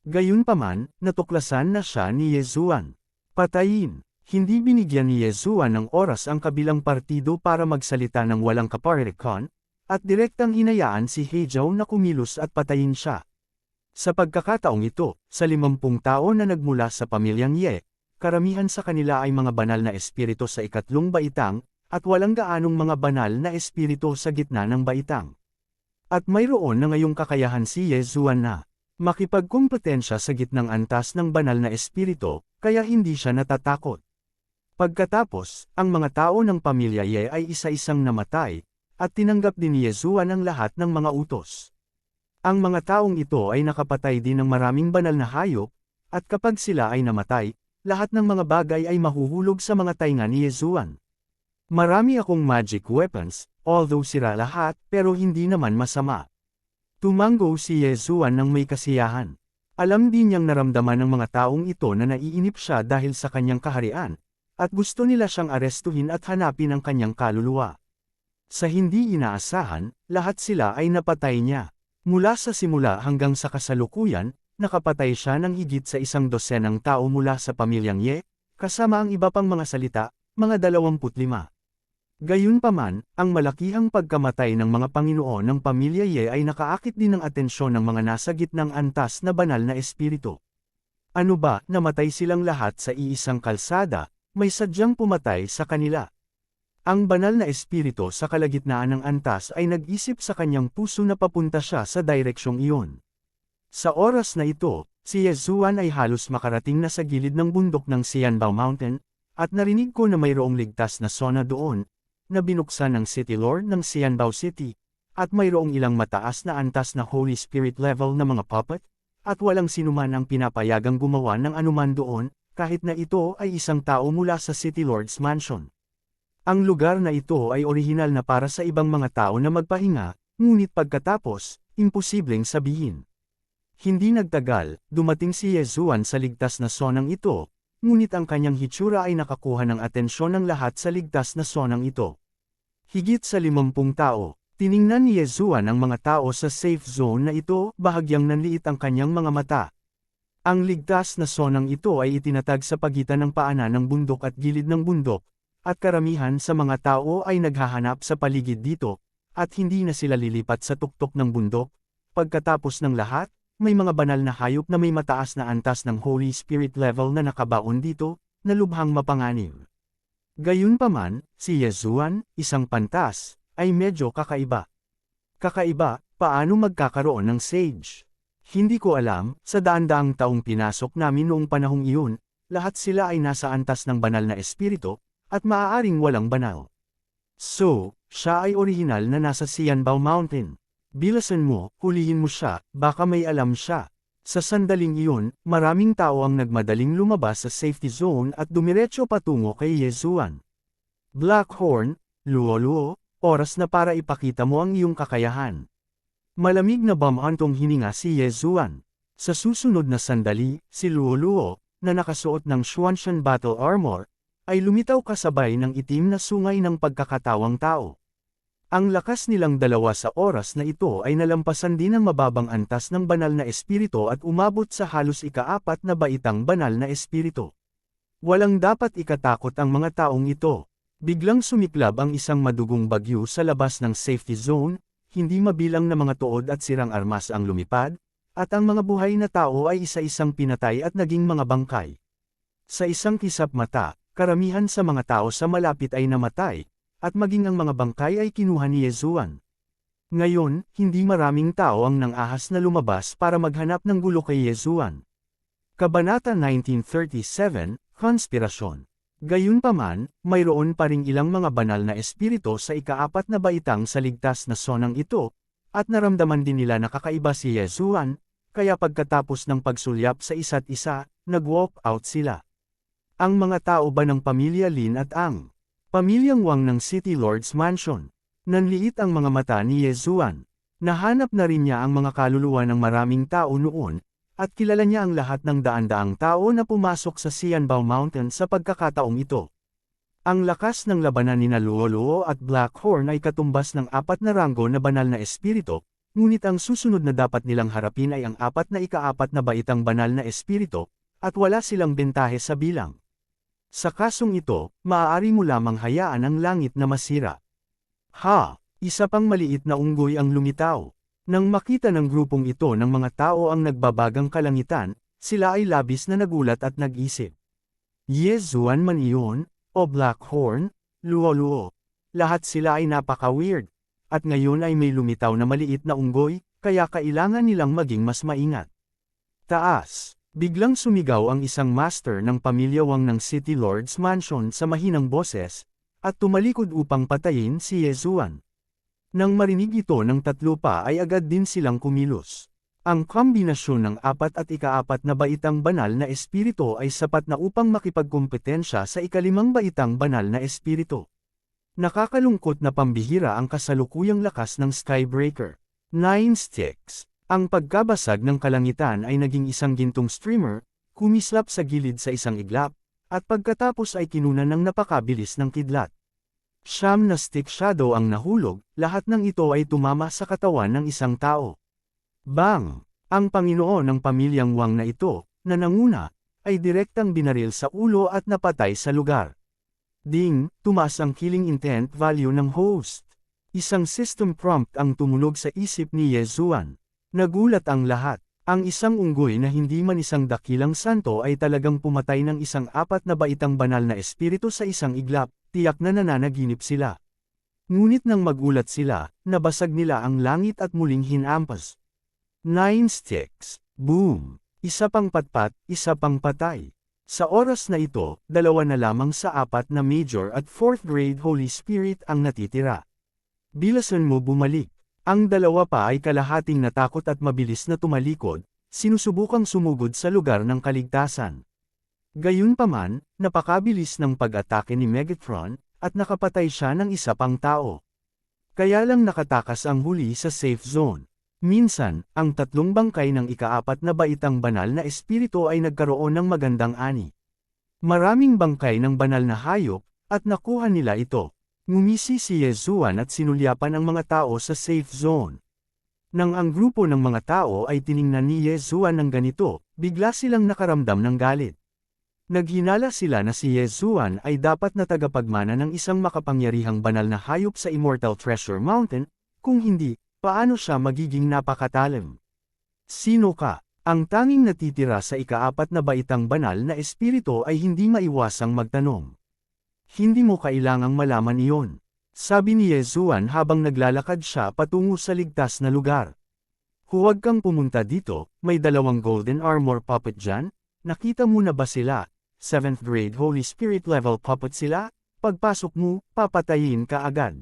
Gayunpaman, natuklasan na siya ni Yezuan. Patayin. Hindi binigyan ni Yezuan ng oras ang kabilang partido para magsalita ng walang kaparehon, at direktang hinayaan si Heijiao na kumilos at patayin siya. Sa pagkakataong ito, sa 50 tao na nagmula sa pamilyang Ye, karamihan sa kanila ay mga banal na espiritu sa ikatlong baitang, at walang gaanong mga banal na espiritu sa gitna ng baitang. At mayroon na ngayong kakayahan si Yezuan na makipagkumpetensya sa gitnang antas ng banal na espiritu, kaya hindi siya natatakot. Pagkatapos, ang mga tao ng pamilya Ye ay isa-isang namatay, at tinanggap din ni Yezuan ang lahat ng mga utos. Ang mga taong ito ay nakapatay din ng maraming banal na hayop, at kapag sila ay namatay, lahat ng mga bagay ay mahuhulog sa mga tainga ni Yezuan. Marami akong magic weapons, although sira lahat, pero hindi naman masama. Tumango si Yezuan ng may kasiyahan. Alam din niyang naramdaman ng mga taong ito na naiinip siya dahil sa kanyang kaharian, at gusto nila siyang arestuhin at hanapin ang kanyang kaluluwa. Sa hindi inaasahan, lahat sila ay napatay niya. Mula sa simula hanggang sa kasalukuyan, nakapatay siya ng higit sa 100 tao mula sa pamilyang Ye, kasama ang iba pang mga salita, mga 25. Gayunpaman, ang malakihang pagkamatay ng mga Panginoon ng pamilya Ye ay nakaakit din ng atensyon ng mga nasa gitnang antas na banal na espiritu. Ano ba, namatay silang lahat sa iisang kalsada, may sadyang pumatay sa kanila. Ang banal na espiritu sa kalagitnaan ng antas ay nag-isip sa kanyang puso na papunta siya sa direksyong iyon. Sa oras na ito, si Yezuan ay halos makarating na sa gilid ng bundok ng Xianbao Mountain, At narinig ko na mayroong ligtas na zona doon, na binuksan ng City Lord ng Xianbao City, at mayroong ilang mataas na antas na Holy Spirit level na mga puppet, at walang sinuman ang pinapayagang gumawa ng anuman doon, kahit na ito ay isang tao mula sa City Lord's Mansion. Ang lugar na ito ay orihinal na para sa ibang mga tao na magpahinga, ngunit pagkatapos, imposibleng sabihin. Hindi nagtagal, dumating si Yezuan sa ligtas na sonang ito, ngunit ang kanyang hitsura ay nakakuha ng atensyon ng lahat sa ligtas na sonang ito. Higit sa 50 tao, tiningnan ni Yezuan ang mga tao sa safe zone na ito, bahagyang nanliit ang kanyang mga mata. Ang ligtas na sonang ito ay itinatag sa pagitan ng paanan ng bundok at gilid ng bundok, at karamihan sa mga tao ay naghahanap sa paligid dito, at hindi na sila lilipat sa tuktok ng bundok. Pagkatapos ng lahat, may mga banal na hayop na may mataas na antas ng Holy Spirit level na nakabaon dito, na lubhang mapanganib. Gayunpaman, si Yezuan, isang pantas, ay medyo kakaiba. Kakaiba, paano magkakaroon ng sage? Hindi ko alam, sa daan-daang taong pinasok namin noong panahong iyon, lahat sila ay nasa antas ng banal na espiritu, at maaaring walang banal. So, siya ay orihinal na nasa Xianbao Mountain. Bilasan mo, hulihin mo siya, baka may alam siya. Sa sandaling iyon, maraming tao ang nagmadaling lumabas sa safety zone at dumiretso patungo kay Yezuan. Blackhorn, luo-luo, oras na para ipakita mo ang iyong kakayahan. Malamig na bamhantong hininga si Yezuan. Sa susunod na sandali, si Luo-luo, na nakasuot ng Xuanshan Battle Armor, ay lumitaw kasabay ng itim na sungay ng pagkakatawang tao. Ang lakas nilang dalawa sa oras na ito ay nalampasan din ang mababang antas ng banal na espiritu at umabot sa halos ika-4 na baitang banal na espiritu. Walang dapat ikatakot ang mga taong ito. Biglang sumiklab ang isang madugong bagyo sa labas ng safety zone, hindi mabilang na mga tuod at sirang armas ang lumipad, at ang mga buhay na tao ay isa-isang pinatay at naging mga bangkay. Sa isang kisap mata, karamihan sa mga tao sa malapit ay namatay, at maging ang mga bangkay ay kinuha ni Yezuan. Ngayon, hindi maraming tao ang nangahas na lumabas para maghanap ng gulo kay Yezuan. Kabanata 1937, Konspirasyon. Gayunpaman, mayroon pa ring ilang mga banal na espiritu sa ika-4 na baitang sa ligtas na sonang ito, at naramdaman din nila na kakaiba si Yezuan, kaya pagkatapos ng pagsulyap sa isa't isa, nag-walk out sila. Ang mga tao ba ng pamilya Lin at ang pamilyang Wang ng City Lord's Mansion. Nanliit ang mga mata ni Yezuan. Nahanap na rin niya ang mga kaluluwa ng maraming tao noon, at kilala niya ang lahat ng daan-daang tao na pumasok sa Xianbao Mountain sa pagkakataong ito. Ang lakas ng labanan ni Luo-luo at Blackhorn ay katumbas ng 4 na ranggo na banal na espiritu, ngunit ang susunod na dapat nilang harapin ay ang 4 na ika-4 na baitang banal na espiritu, at wala silang bentahe sa bilang. Sa kasong ito, maaari mo lamang hayaan ang langit na masira. Isa pang maliit na unggoy ang lumitaw. Nang makita ng grupong ito ng mga tao ang nagbabagang kalangitan, sila ay labis na nagulat at nag-isip. Yezuan man iyon, o Blackhorn, Luo-luo. Lahat sila ay napaka-weird. At ngayon ay may lumitaw na maliit na unggoy, kaya kailangan nilang maging mas maingat. Taas. Biglang sumigaw ang isang master ng pamilya Wang ng City Lord's Mansion sa mahinang boses, at tumalikod upang patayin si Yezuan. Nang marinig ito ng 3 pa ay agad din silang kumilos. Ang kombinasyon ng 4 at ika-4 na baitang banal na espiritu ay sapat na upang makipagkumpetensya sa ika-5 baitang banal na espiritu. Nakakalungkot na pambihira ang kasalukuyang lakas ng Skybreaker. 9 sticks. Ang pagkabasag ng kalangitan ay naging isang gintong streamer, kumislap sa gilid sa isang iglap, at pagkatapos ay kinunan ng napakabilis ng kidlat. 9 na stick shadow ang nahulog, lahat ng ito ay tumama sa katawan ng isang tao. Bang! Ang Panginoon ng pamilyang Wang na ito, na nanguna, ay direktang binaril sa ulo at napatay sa lugar. Ding! Tumaas ang killing intent value ng host. Isang system prompt ang tumunog sa isip ni Yezuan. Nagulat ang lahat. Ang isang unggoy na hindi man isang dakilang santo ay talagang pumatay ng isang 4 na baitang banal na espiritu sa isang iglap, tiyak na nananaginip sila. Ngunit nang magulat sila, nabasag nila ang langit at muling hinampas. 9 sticks. Boom! Isa pang patpat, isa pang patay. Sa oras na ito, 2 na lamang sa 4 na Major at 4th grade Holy Spirit ang natitira. Bilasan mo bumalik. Ang 2 pa ay kalahating natakot at mabilis na tumalikod, sinusubukang sumugod sa lugar ng kaligtasan. Gayunpaman, napakabilis ng pag-atake ni Megatron, at nakapatay siya ng isa pang tao. Kaya lang nakatakas ang huli sa safe zone. Minsan, ang 3 bangkay ng ika-4 na baitang banal na espiritu ay nagkaroon ng magandang ani. Maraming bangkay ng banal na hayop, at nakuha nila ito. Ngumisi si Yesuan at sinulyapan ang mga tao sa safe zone. Nang ang grupo ng mga tao ay tiningnan ni Yesuan ng ganito, bigla silang nakaramdam ng galit. Naghinala sila na si Yesuan ay dapat na tagapagmana ng isang makapangyarihang banal na hayop sa Immortal Treasure Mountain, kung hindi, paano siya magiging napakatalim? Sino ka? Ang tanging natitira sa ika-4 na baitang banal na espiritu ay hindi maiwasang magtanong. Hindi mo kailangang malaman iyon. Sabi ni Yesuan habang naglalakad siya patungo sa ligtas na lugar. Huwag kang pumunta dito, may 2 golden armor puppet dyan, nakita mo na ba sila? 7th grade Holy Spirit level puppet sila, pagpasok mo, papatayin ka agad.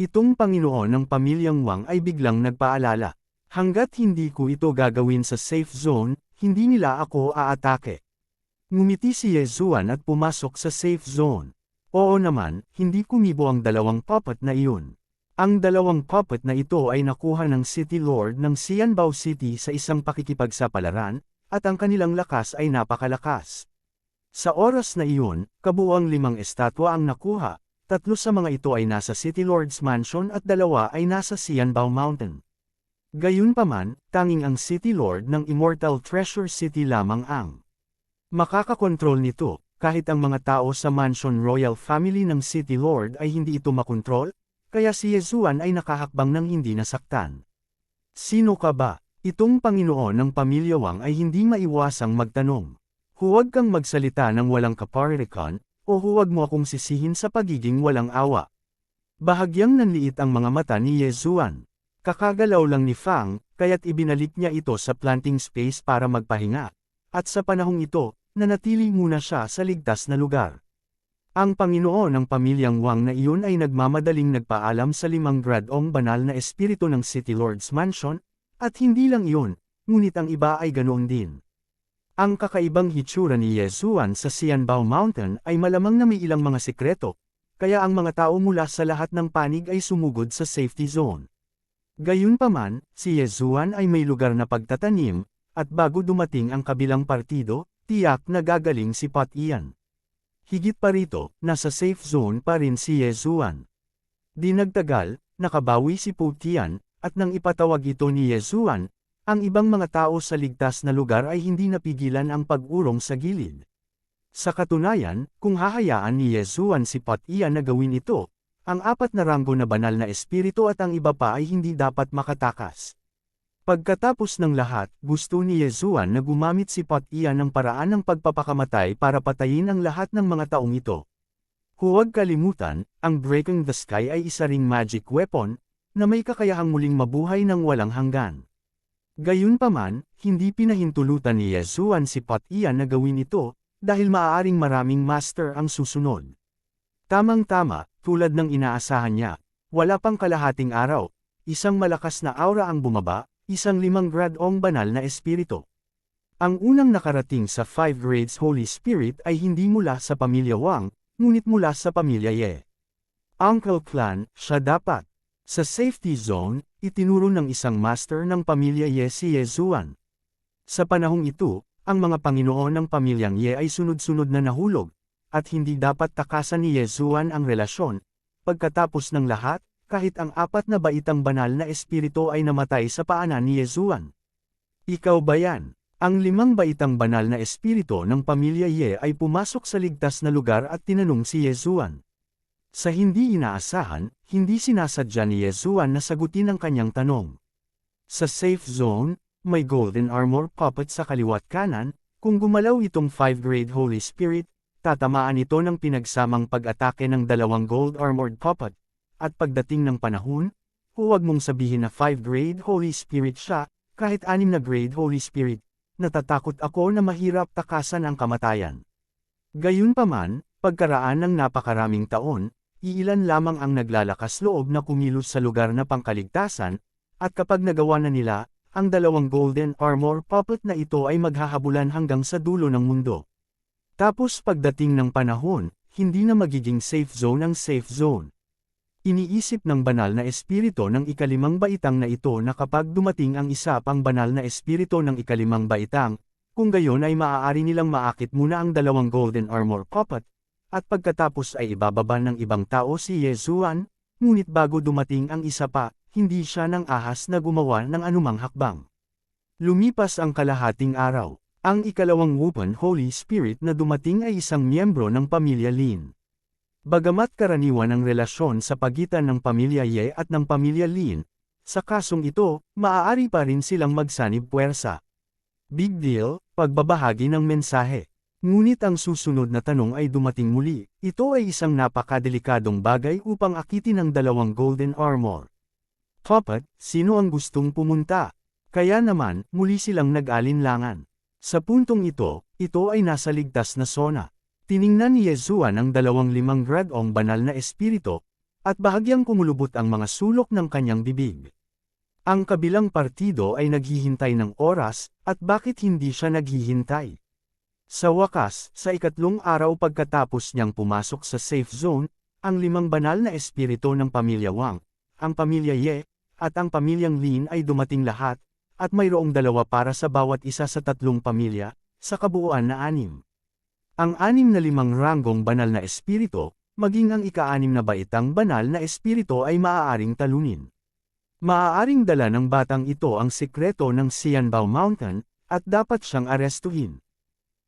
Itong Panginoon ng pamilyang Wang ay biglang nagpaalala. Hanggat hindi ko ito gagawin sa safe zone, hindi nila ako aatake. Ngumiti si Yesuan at pumasok sa safe zone. Oo naman, hindi kumibo ang 2 puppet na iyon. Ang 2 puppet na ito ay nakuha ng City Lord ng Xianbao City sa isang pakikipagsapalaran, at ang kanilang lakas ay napakalakas. Sa oras na iyon, kabuuang 5 estatwa ang nakuha. 3 sa mga ito ay nasa City Lord's Mansion at 2 ay nasa Xianbao Mountain. Gayunpaman, tanging ang City Lord ng Immortal Treasure City lamang ang makakakontrol nito, kahit ang mga tao sa Mansion Royal Family ng City Lord ay hindi ito makontrol, kaya si Yesuan ay nakahakbang ng hindi nasaktan. Sino ka ba? Itong Panginoon ng pamilya Wang ay hindi maiwasang magtanong. Huwag kang magsalita ng walang kaparirikan, o huwag mo akong sisihin sa pagiging walang awa. Bahagyang nanliit ang mga mata ni Yesuan. Kakagalaw lang ni Fang, kaya't ibinalik niya ito sa planting space para magpahinga. At sa panahong ito, nanatili muna siya sa ligtas na lugar. Ang Panginoon ng pamilyang Wang na iyon ay nagmamadaling nagpaalam sa 5 gradong banal na espiritu ng City Lord's Mansion, at hindi lang iyon, ngunit ang iba ay ganoon din. Ang kakaibang hitsura ni Yesuan sa Xianbao Mountain ay malamang na may ilang mga sikreto, kaya ang mga tao mula sa lahat ng panig ay sumugod sa safety zone. Gayunpaman, si Yesuan ay may lugar na pagtatanim, at bago dumating ang kabilang partido, tiyak na gagaling si Pat Ian. Higit pa rito, nasa safe zone pa rin si Yesuan. Di nagtagal, nakabawi si Pat Ian, at nang ipatawag ito ni Yesuan, ang ibang mga tao sa ligtas na lugar ay hindi napigilan ang pag-urong sa gilid. Sa katunayan, kung hahayaan ni Yesuan si Pat Ian na gawin ito, ang 4 na ranggo na banal na espiritu at ang iba pa ay hindi dapat makatakas. Pagkatapos ng lahat, gusto ni Yesuan na gumamit si Pat Ian ng paraan ng pagpapakamatay para patayin ang lahat ng mga taong ito. Huwag kalimutan, ang Breaking the Sky ay isa ring magic weapon, na may kakayahang muling mabuhay ng walang hanggan. Gayunpaman, hindi pinahintulutan ni Yesuan si Pat Ian na gawin ito, dahil maaaring maraming master ang susunod. Tamang-tama, tulad ng inaasahan niya, wala pang kalahating araw, isang malakas na aura ang bumaba, isang 5 gradong banal na espiritu. Ang unang nakarating sa 5 grades Holy Spirit ay hindi mula sa pamilya Wang, ngunit mula sa pamilya Ye. Uncle Clan, siya dapat. Sa safety zone, itinuro ng isang master ng pamilya Ye si Yesuan. Sa panahong ito, ang mga Panginoon ng pamilyang Ye ay sunod-sunod na nahulog, at hindi dapat takasan ni Yesuan ang relasyon. Pagkatapos ng lahat, kahit ang 4 na baitang banal na espiritu ay namatay sa paanan ni Yesuan. Ikaw ba yan? Ang 5 baitang banal na espiritu ng pamilya Ye ay pumasok sa ligtas na lugar at tinanong si Yesuan. Sa hindi inaasahan, hindi sinasadya ni Yesuan na sagutin ang kanyang tanong. Sa safe zone, may golden armor puppet sa kaliwat kanan, kung gumalaw itong 5 grade Holy Spirit, tatamaan ito ng pinagsamang pag-atake ng 2 gold armored puppet, at pagdating ng panahon, huwag mong sabihin na 5 grade Holy Spirit siya, kahit 6 na grade Holy Spirit, natatakot ako na mahirap takasan ang kamatayan. Gayunpaman, pagkaraan ng napakaraming taon, iilan lamang ang naglalakas loob na kumilos sa lugar na pangkaligtasan, at kapag nagawa na nila, ang dalawang golden armor puppet na ito ay maghahabulan hanggang sa dulo ng mundo. Tapos pagdating ng panahon, hindi na magiging safe zone ang safe zone. Iniisip ng banal na espiritu ng ikalimang baitang na ito na kapag dumating ang isa pang banal na espiritu ng ikalimang baitang, kung gayon ay maaari nilang maakit muna ang dalawang golden armor puppet, at pagkatapos ay ibababa ng ibang tao si Yesuan, ngunit bago dumating ang isa pa, hindi siya nang ahas na gumawa ng anumang hakbang. Lumipas ang kalahating araw. Ang ikalawang Wupan Holy Spirit na dumating ay isang miyembro ng pamilya Lin. Bagamat karaniwan ang relasyon sa pagitan ng pamilya Ye at ng pamilya Lin, sa kasong ito, maaari pa rin silang magsanib puwersa. Big deal, pagbabahagi ng mensahe. Ngunit ang susunod na tanong ay dumating muli, ito ay isang napakadelikadong bagay upang akitin ang dalawang golden armor puppet, sino ang gustong pumunta? Kaya naman, muli silang nag-alinlangan. Sa puntong ito ay nasa ligtas na zona. Tiningnan ni Yesuan ang 25 gradong banal na espiritu, at bahagyang kumulubot ang mga sulok ng kanyang bibig. Ang kabilang partido ay naghihintay ng oras, at bakit hindi siya naghihintay? Sa wakas, sa ikatlong araw pagkatapos niyang pumasok sa safe zone, ang 5 banal na espiritu ng pamilya Wang, ang pamilya Ye, at ang pamilyang Lin ay dumating lahat, at mayroong 2 para sa bawat isa sa 3 pamilya, sa kabuuan na 6. Ang 6 na 5 ranggong banal na espiritu, maging ang ika-6 na baitang banal na espiritu ay maaaring talunin. Maaaring dala ng batang ito ang sikreto ng Xianbao Mountain, at dapat siyang arestuhin.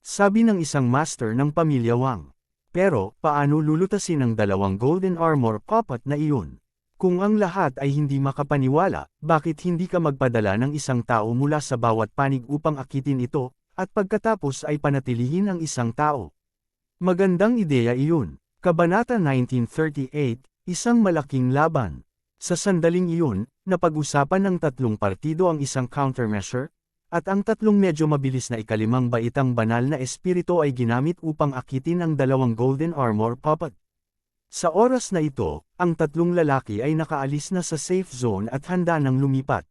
Sabi ng isang master ng pamilya Wang. Pero, paano lulutasin ang 2 golden armor puppet na iyon? Kung ang lahat ay hindi makapaniwala, bakit hindi ka magpadala ng isang tao mula sa bawat panig upang akitin ito, at pagkatapos ay panatilihin ang isang tao? Magandang ideya iyon. Kabanata 1938, isang malaking laban. Sa sandaling iyon, napag-usapan ng 3 partido ang isang countermeasure, at ang 3 medyo mabilis na ikalimang baitang banal na espiritu ay ginamit upang akitin ang 2 golden armor puppet. Sa oras na ito, ang 3 lalaki ay nakaalis na sa safe zone at handa nang lumipat.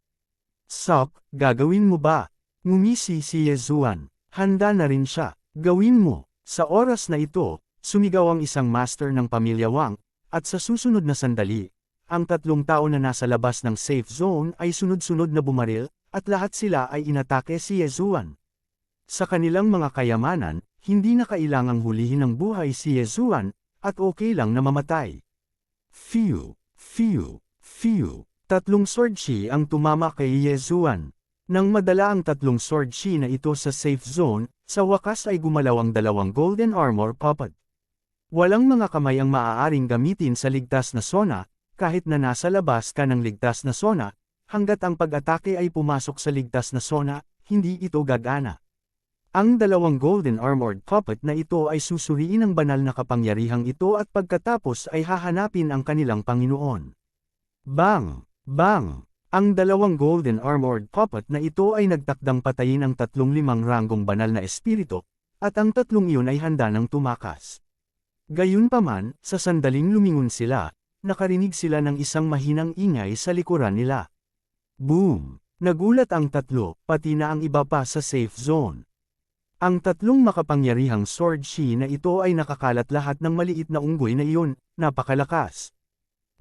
Sok, gagawin mo ba? Ngumisi si Yesuan. Handa na rin siya. Gawin mo. Sa oras na ito, sumigaw ang isang master ng pamilya Wang, at sa susunod na sandali, ang 3 tao na nasa labas ng safe zone ay sunod-sunod na bumaril, at lahat sila ay inatake si Yesuan. Sa kanilang mga kayamanan, hindi na kailangang hulihin ng buhay si Yesuan, at okay lang na mamatay. Phew, phew, phew. 3 sword shi ang tumama kay Yesuan. Nang madala ang 3 sword shi na ito sa safe zone, sa wakas ay gumalaw ang 2 golden armor puppet. Walang mga kamay ang maaaring gamitin sa ligtas na zona, kahit na nasa labas ka ng ligtas na zona, hanggat ang pag-atake ay pumasok sa ligtas na zona, hindi ito gagana. Ang 2 golden armored puppet na ito ay susuriin ng banal na kapangyarihang ito at pagkatapos ay hahanapin ang kanilang Panginoon. Bang! Bang! Ang 2 golden armored puppet na ito ay nagtakdang patayin ang 35 ranggong banal na espiritu, at ang 3 iyon ay handa ng tumakas. Gayunpaman, sa sandaling lumingon sila, nakarinig sila ng isang mahinang ingay sa likuran nila. Boom! Nagulat ang 3, pati na ang iba pa sa safe zone. Ang 3 makapangyarihang sword shi na ito ay nakakalat lahat ng maliit na unggoy na iyon, napakalakas.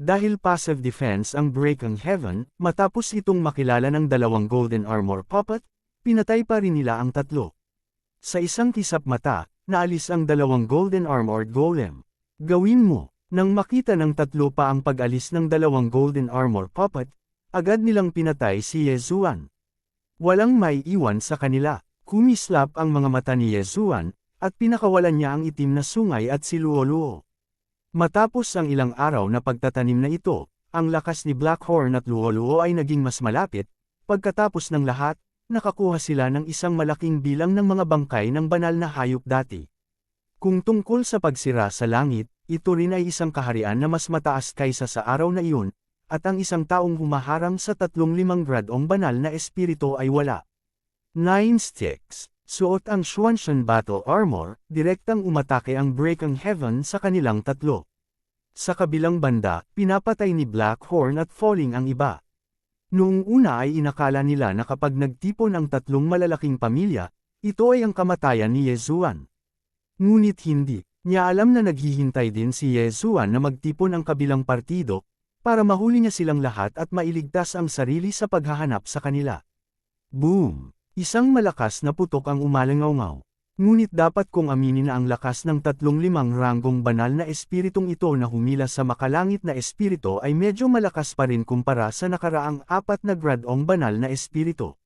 Dahil passive defense ang Breaking Heaven, matapos itong makilala ng 2 golden armor puppet, pinatay pa rin nila ang 3. Sa isang kisap mata, naalis ang 2 golden armored golem. Gawin mo. Nang makita ng 3 pa ang pag-alis ng 2 golden armor puppet, agad nilang pinatay si Yesuan. Walang may iwan sa kanila. Kumislap ang mga mata ni Yesuan, at pinakawalan niya ang itim na sungay at si Luoluo. Matapos ang ilang araw na pagtatanim na ito, ang lakas ni Blackhorn at Luoluo ay naging mas malapit. Pagkatapos ng lahat, nakakuha sila ng isang malaking bilang ng mga bangkay ng banal na hayop dati. Kung tungkol sa pagsira sa langit, ito rin ay isang kaharian na mas mataas kaysa sa araw na iyon, at ang isang taong humaharang sa 35 gradong banal na espiritu ay wala. 9 sticks. Suot ang Xuanshan Battle Armor, direktang umatake ang Breaking Heaven sa kanilang tatlo. Sa kabilang banda, pinapatay ni Blackhorn at Falling ang iba. Noong una ay inakala nila na kapag nagtipon ang tatlong malalaking pamilya, ito ay ang kamatayan ni Yezuan. Ngunit hindi, niya alam na naghihintay din si Yezuan na magtipon ang kabilang partido, para mahuli niya silang lahat at mailigtas ang sarili sa paghahanap sa kanila. Boom! Isang malakas na putok ang umalangaw-ngaw. Ngunit dapat kong aminin na ang lakas ng 35 ranggong banal na espiritong ito na humila sa makalangit na espiritu ay medyo malakas pa rin kumpara sa nakaraang 4 na gradong banal na espiritu.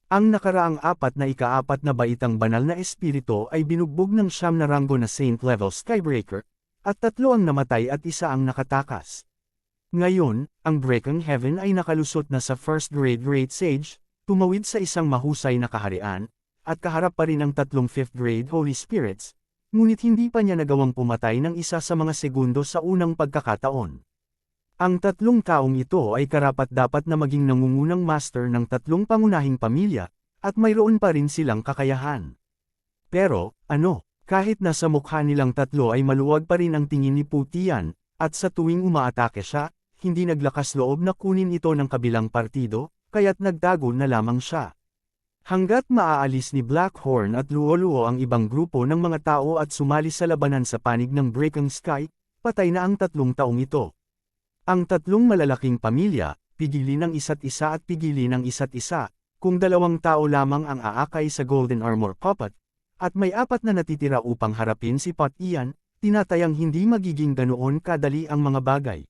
Ang nakaraang 4 na ika-4 na baitang banal na espiritu ay binugbog ng 9 na ranggo na Saint Level Skybreaker, at 3 ang namatay at 1 ang nakatakas. Ngayon, ang Breaking Heaven ay nakalusot na sa first grade Great Sage, tumawid sa isang mahusay na kaharian, at kaharap pa rin ang 3 5th grade Holy Spirits, ngunit hindi pa niya nagawang pumatay ng isa sa mga segundo sa unang pagkakataon. Ang 3 taong ito ay karapat-dapat na maging nangungunang master ng 3 pangunahing pamilya, at mayroon pa rin silang kakayahan. Pero, kahit na sa mukha nilang 3 ay maluwag pa rin ang tingin ni Putian, at sa tuwing umaatake siya, hindi naglakas loob na kunin ito ng kabilang partido, kaya't nagtago na lamang siya. Hanggat maaalis ni Blackhorn at luo-luo ang ibang grupo ng mga tao at sumali sa labanan sa panig ng Breaking Sky, patay na ang 3 taong ito. Ang 3 malalaking pamilya, pigilin ng isa't isa at pigilin ng isa't isa, kung 2 tao lamang ang aakay sa Golden Armor Puppet, at may 4 na natitira upang harapin si Pot Ian, tinatayang hindi magiging ganoon kadali ang mga bagay.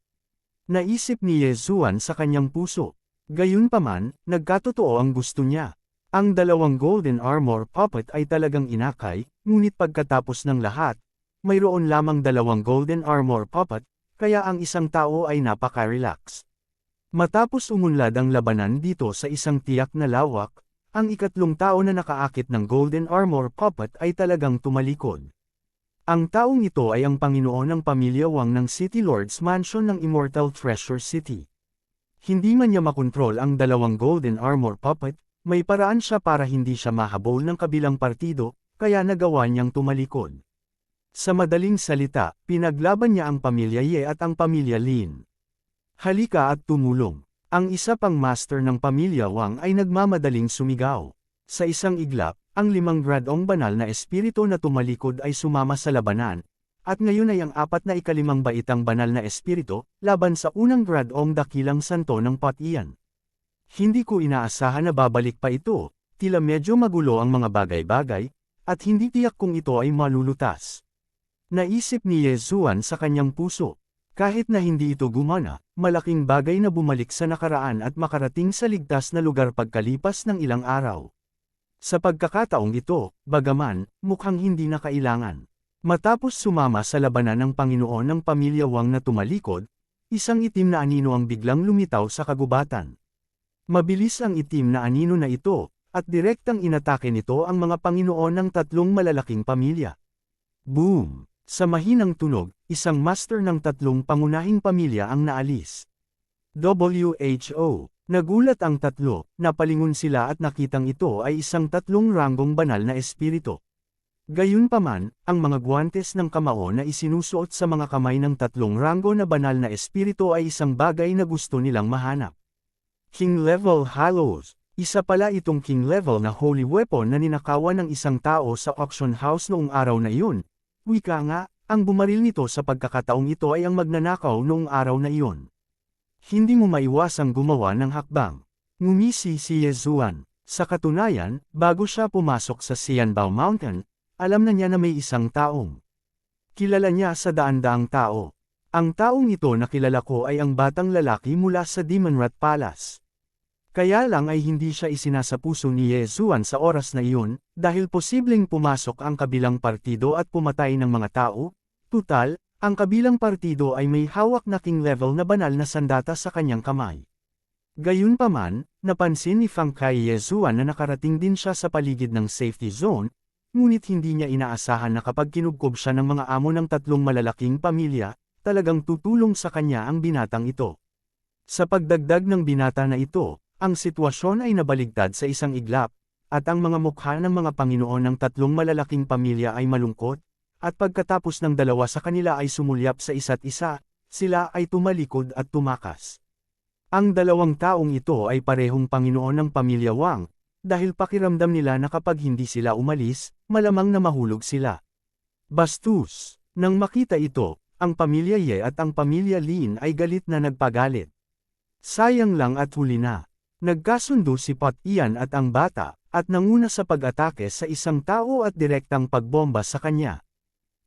Naisip ni Yezuan sa kanyang puso. Gayunpaman, nagkatotoo ang gusto niya. Ang 2 Golden Armor Puppet ay talagang inakay, ngunit pagkatapos ng lahat, mayroon lamang 2 Golden Armor Puppet, kaya ang isang tao ay napaka-relax. Matapos umunlad ang labanan dito sa isang tiyak na lawak, ang 3 tao na nakaakit ng Golden Armor Puppet ay talagang tumalikod. Ang taong ito ay ang Panginoon ng Pamilya Wang ng City Lord's Mansion ng Immortal Treasure City. Hindi man niya makontrol ang 2 Golden Armor Puppet, may paraan siya para hindi siya mahabol ng kabilang partido, kaya nagawa niyang tumalikod. Sa madaling salita, pinaglaban niya ang pamilya Ye at ang pamilya Lin. Halika at tumulong. Ang isa pang master ng pamilya Wang ay nagmamadaling sumigaw. Sa isang iglap, ang 5 gradong banal na espiritu na tumalikod ay sumama sa labanan, at ngayon ay ang 4 na ika-5 baitang banal na espiritu, laban sa unang gradong dakilang santo ng Pot Ian. Hindi ko inaasahan na babalik pa ito, tila medyo magulo ang mga bagay-bagay, at hindi tiyak kung ito ay malulutas. Naisip ni Yezuan sa kanyang puso. Kahit na hindi ito gumana, malaking bagay na bumalik sa nakaraan at makarating sa ligtas na lugar pagkalipas ng ilang araw. Sa pagkakataong ito, bagaman, mukhang hindi na kailangan. Matapos sumama sa labanan ng Panginoon ng Pamilya Wang na tumalikod, isang itim na anino ang biglang lumitaw sa kagubatan. Mabilis ang itim na anino na ito, at direktang inatake nito ang mga Panginoon ng 3 malalaking pamilya. Boom! Sa mahinang tunog, isang master ng 3 pangunahing pamilya ang naalis. WHO! Nagulat ang 3, napalingon sila at nakitang ito ay isang 3 ranggong banal na espiritu. Gayunpaman, ang mga guwantes ng kamao na isinusuot sa mga kamay ng 3 ranggo na banal na espiritu ay isang bagay na gusto nilang mahanap. King Level Hallows. Isa pala itong King Level na holy weapon na ninakawan ng isang tao sa auction house noong araw na iyon. Wika nga, ang bumaril nito sa pagkakataong ito ay ang magnanakaw noong araw na iyon. Hindi mo maiwasang gumawa ng hakbang. Ngumisi si Yezuan. Sa katunayan, bago siya pumasok sa Xianbao Mountain, alam na niya na may isang taong kilala niya sa daan-daang tao. Ang taong ito na kilala ko ay ang batang lalaki mula sa Demon Rat Palace. Kaya lang ay hindi siya isinasapuso ni Yezuan sa oras na iyon, dahil posibleng pumasok ang kabilang partido at pumatay ng mga tao. Tutal, ang kabilang partido ay may hawak na king level na banal na sandata sa kanyang kamay. Gayunpaman, napansin ni Fang Kai Yezuan na nakarating din siya sa paligid ng safety zone, ngunit hindi niya inaasahan na kapag kinubkob siya ng mga amo ng 3 malalaking pamilya, talagang tutulong sa kanya ang binatang ito. Sa pagdagdag ng binata na ito, ang sitwasyon ay nabaligtad sa isang iglap, at ang mga mukha ng mga Panginoon ng tatlong malalaking pamilya ay malungkot, at pagkatapos ng dalawa sa kanila ay sumulyap sa isa't isa, sila ay tumalikod at tumakas. Ang dalawang taong ito ay parehong Panginoon ng pamilya Wang, dahil pakiramdam nila na kapag hindi sila umalis, malamang na mahulog sila. Bastos, nang makita ito, ang pamilya Ye at ang pamilya Lin ay galit na nagpagalit. Sayang lang at huli na. Nagkasundo si Pat Ian at ang bata, at nanguna sa pag-atake sa isang tao at direktang pagbomba sa kanya.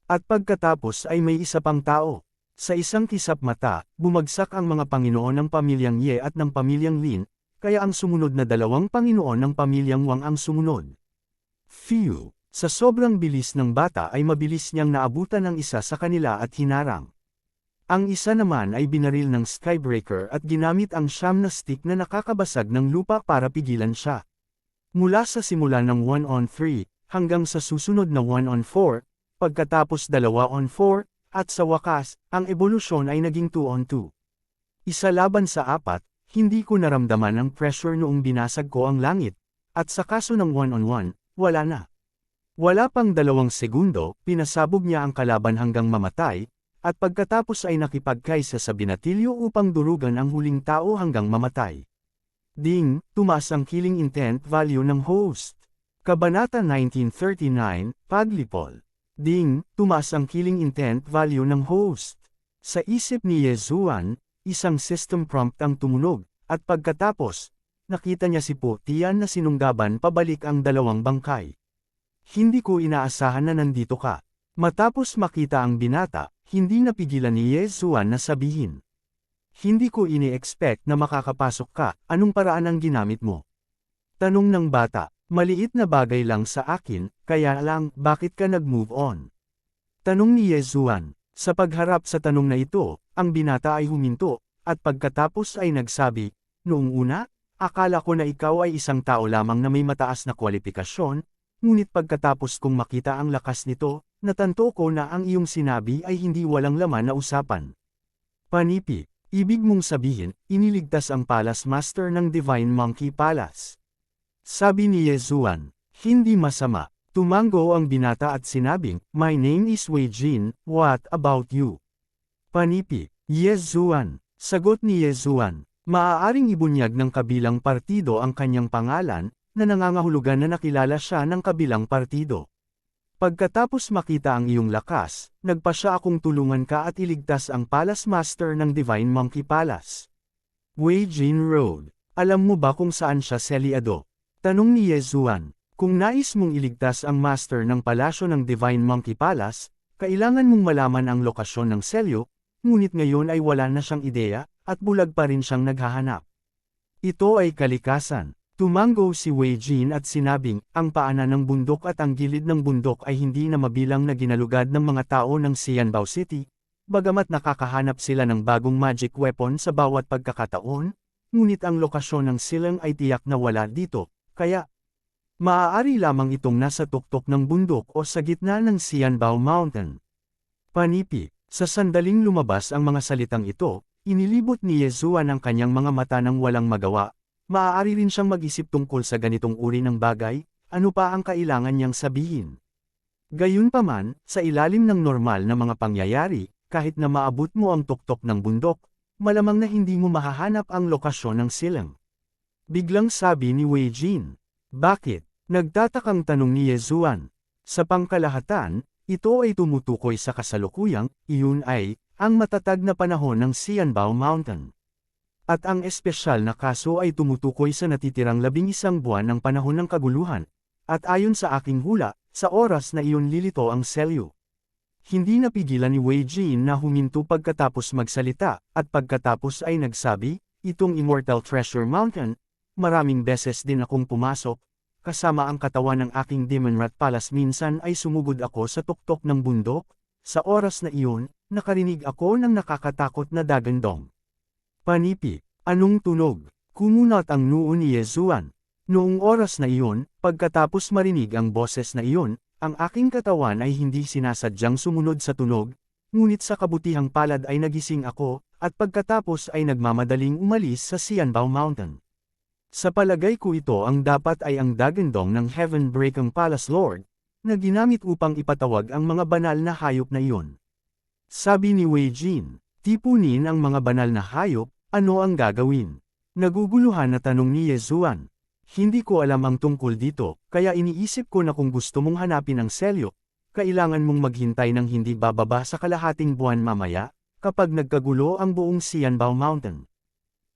At pagkatapos ay may isa pang tao. Sa isang kisap mata, bumagsak ang mga Panginoon ng pamilyang Ye at ng pamilyang Lin, kaya ang sumunod na dalawang Panginoon ng pamilyang Wang ang sumunod. Phew! Sa sobrang bilis ng bata ay mabilis niyang naabutan ang isa sa kanila at hinarang. Ang isa naman ay binaril ng Skybreaker at ginamit ang siyam na stick na nakakabasag ng lupa para pigilan siya. Mula sa simula ng 1-on-3, hanggang sa susunod na 1-on-4, pagkatapos 2-on-4, at sa wakas, ang ebolusyon ay naging 2-on-2. Isa laban sa 4, hindi ko naramdaman ang pressure noong binasag ko ang langit, at sa kaso ng 1-on-1, wala na. Wala pang 2 segundo, pinasabog niya ang kalaban hanggang mamatay, at pagkatapos ay nakipagkaisa sa binatilyo upang durugan ang huling tao hanggang mamatay. Ding, tumaas ang killing intent value ng host. Kabanata 1939, Paglipol. Ding, tumaas ang killing intent value ng host. Sa isip ni Yezuan, isang system prompt ang tumunog, at pagkatapos, nakita niya si Po Tian na sinunggaban pabalik ang dalawang bangkay. Hindi ko inaasahan na nandito ka. Matapos makita ang binata, hindi napigilan ni Yezuan na sabihin. Hindi ko ini-expect na makakapasok ka, anong paraan ang ginamit mo? Tanong ng bata, maliit na bagay lang sa akin, kaya lang, bakit ka nag-move on? Tanong ni Yezuan, sa pagharap sa tanong na ito, ang binata ay huminto, at pagkatapos ay nagsabi, noong una, akala ko na ikaw ay isang tao lamang na may mataas na kwalifikasyon, ngunit pagkatapos kong makita ang lakas nito, natanto ko na ang iyong sinabi ay hindi walang laman na usapan. Panipi, ibig mong sabihin, iniligtas ang Palace Master ng Divine Monkey Palace. Sabi ni Yezuan, hindi masama. Tumango ang binata at sinabing, my name is Wei Jin, what about you? Panipi, Yezuan. Sagot ni Yezuan, maaaring ibunyag ng kabilang partido ang kanyang pangalan, na nangangahulugan na nakilala siya ng kabilang partido. Pagkatapos makita ang iyong lakas, nagpa siya akong tulungan ka at iligtas ang Palace Master ng Divine Monkey Palace. Wei Jin Road, alam mo ba kung saan siya selyado? Tanong ni Yezuan, kung nais mong iligtas ang Master ng Palasyo ng Divine Monkey Palace, kailangan mong malaman ang lokasyon ng selyo, ngunit ngayon ay wala na siyang ideya, at bulag pa rin siyang naghahanap. Ito ay kalikasan. Tumango si Wei Jin at sinabing, ang paanan ng bundok at ang gilid ng bundok ay hindi na mabilang na ginalugad ng mga tao ng Xianbao City, bagamat nakakahanap sila ng bagong magic weapon sa bawat pagkakataon, ngunit ang lokasyon ng silang ay tiyak na wala dito, kaya maaari lamang itong nasa tuktok ng bundok o sa gitna ng Xianbao Mountain. Panipi, sa sandaling lumabas ang mga salitang ito, inilibot ni Yezuan ang kanyang mga mata nang walang magawa. Maaari rin siyang mag-isip tungkol sa ganitong uri ng bagay, ano pa ang kailangan niyang sabihin. Gayunpaman, sa ilalim ng normal na mga pangyayari, kahit na maabot mo ang tuktok ng bundok, malamang na hindi mo mahahanap ang lokasyon ng silang. Biglang sabi ni Wei Jin. Bakit? Nagtatakang tanong ni Yezuan. Sa pangkalahatan, ito ay tumutukoy sa kasalukuyang, iyon ay, ang matatag na panahon ng Xianbao Mountain. At ang espesyal na kaso ay tumutukoy sa natitirang 11 buwan ng panahon ng kaguluhan, at ayon sa aking hula, sa oras na iyon lilito ang selyo. Hindi napigilan ni Wei Jin na huminto pagkatapos magsalita, at pagkatapos ay nagsabi, itong Immortal Treasure Mountain, maraming beses din akong pumasok, kasama ang katawan ng aking Demon Rat Palace minsan ay sumugod ako sa tuktok ng bundok, sa oras na iyon, nakarinig ako ng nakakatakot na dagandong. Panipi, anong tunog? Kumunat ang noo ni Yezuan. Noong oras na iyon, pagkatapos marinig ang boses na iyon, ang aking katawan ay hindi sinasadyang sumunod sa tunog, ngunit sa kabutihang palad ay nagising ako, at pagkatapos ay nagmamadaling umalis sa Xianbao Mountain. Sa palagay ko ito ang dapat ay ang dagandong ng Heaven-breaking Palace Lord, na ginamit upang ipatawag ang mga banal na hayop na iyon. Sabi ni Wei Jin, tipunin ang mga banal na hayop, ano ang gagawin? Naguguluhan na tanong ni Yezuan. Hindi ko alam ang tungkol dito, kaya iniisip ko na kung gusto mong hanapin ang selyo, kailangan mong maghintay ng hindi bababa sa kalahating buwan mamaya, kapag nagkagulo ang buong Xianbao Mountain.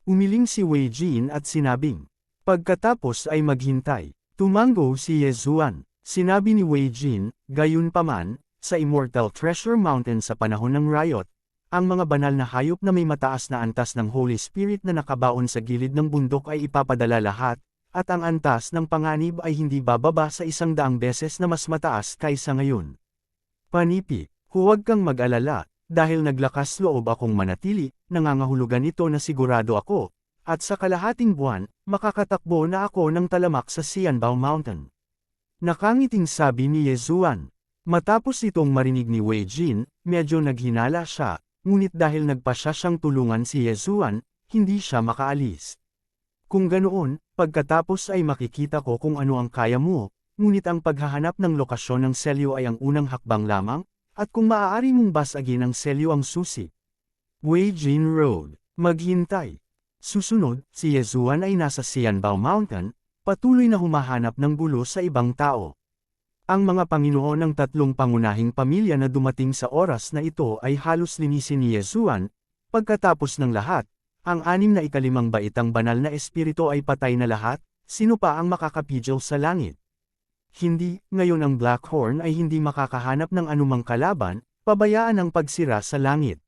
Umiling si Wei Jin at sinabing, pagkatapos ay maghintay. Tumango si Yezuan. Sinabi ni Wei Jin, gayunpaman, sa Immortal Treasure Mountain sa panahon ng riot, ang mga banal na hayop na may mataas na antas ng Holy Spirit na nakabaon sa gilid ng bundok ay ipapadala lahat, at ang antas ng panganib ay hindi bababa sa 100 beses na mas mataas kaysa ngayon. Panipi, huwag kang mag-alala, dahil naglakas loob akong manatili, nangangahulugan ito na sigurado ako, at sa kalahating buwan, makakatakbo na ako ng talamak sa Xianbao Mountain. Nakangiting sabi ni Yezuan. Matapos itong marinig ni Wei Jin, medyo naghinala siya, ngunit dahil nagpasya siyang tulungan si Yezuan, hindi siya makaalis. Kung ganoon, pagkatapos ay makikita ko kung ano ang kaya mo, ngunit ang paghahanap ng lokasyon ng selyo ay ang unang hakbang lamang, at kung maaari mong basagin ang selyo ang susi. Wei Jin Road, maghintay. Susunod, si Yezuan ay nasa Xianbao Mountain, patuloy na humahanap ng gulo sa ibang tao. Ang mga Panginoon ng tatlong pangunahing pamilya na dumating sa oras na ito ay halos linisin ni Yezuan, pagkatapos ng lahat, ang 6 na ikalimang baitang banal na espiritu ay patay na lahat, sino pa ang makakapigil sa langit? Hindi, ngayon ang Blackhorn ay hindi makakahanap ng anumang kalaban, pabayaan ang pagsira sa langit.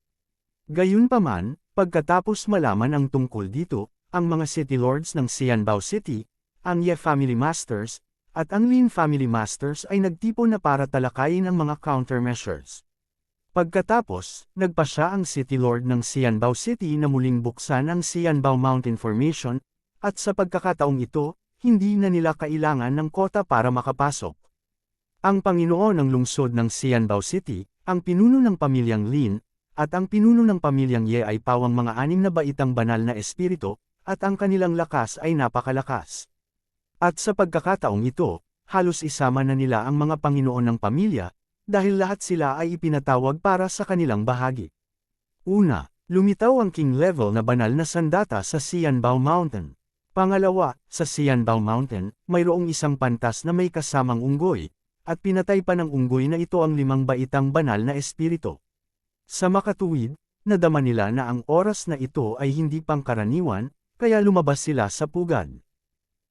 Gayunpaman, pagkatapos malaman ang tungkol dito, ang mga City Lords ng Xianbao City, ang Ye Family Masters, at ang Lin Family Masters ay nagtipon na para talakayin ang mga countermeasures. Pagkatapos, nagpasya ang City Lord ng Xianbao City na muling buksan ang Xianbao Mountain Formation, at sa pagkakataong ito, hindi na nila kailangan ng kota para makapasok. Ang Panginoon ng lungsod ng Xianbao City, ang pinuno ng pamilyang Lin, at ang pinuno ng pamilyang Ye ay pawang mga 6 na baitang banal na espiritu, at ang kanilang lakas ay napakalakas. At sa pagkakataong ito, halos isama na nila ang mga Panginoon ng pamilya, dahil lahat sila ay ipinatawag para sa kanilang bahagi. Una, lumitaw ang king level na banal na sandata sa Xianbao Mountain. Pangalawa, sa Xianbao Mountain, mayroong isang pantas na may kasamang unggoy, at pinatay pa ng unggoy na ito ang 5 baitang banal na espiritu. Sa makatuwid, nadama nila na ang oras na ito ay hindi pangkaraniwan, kaya lumabas sila sa pugad.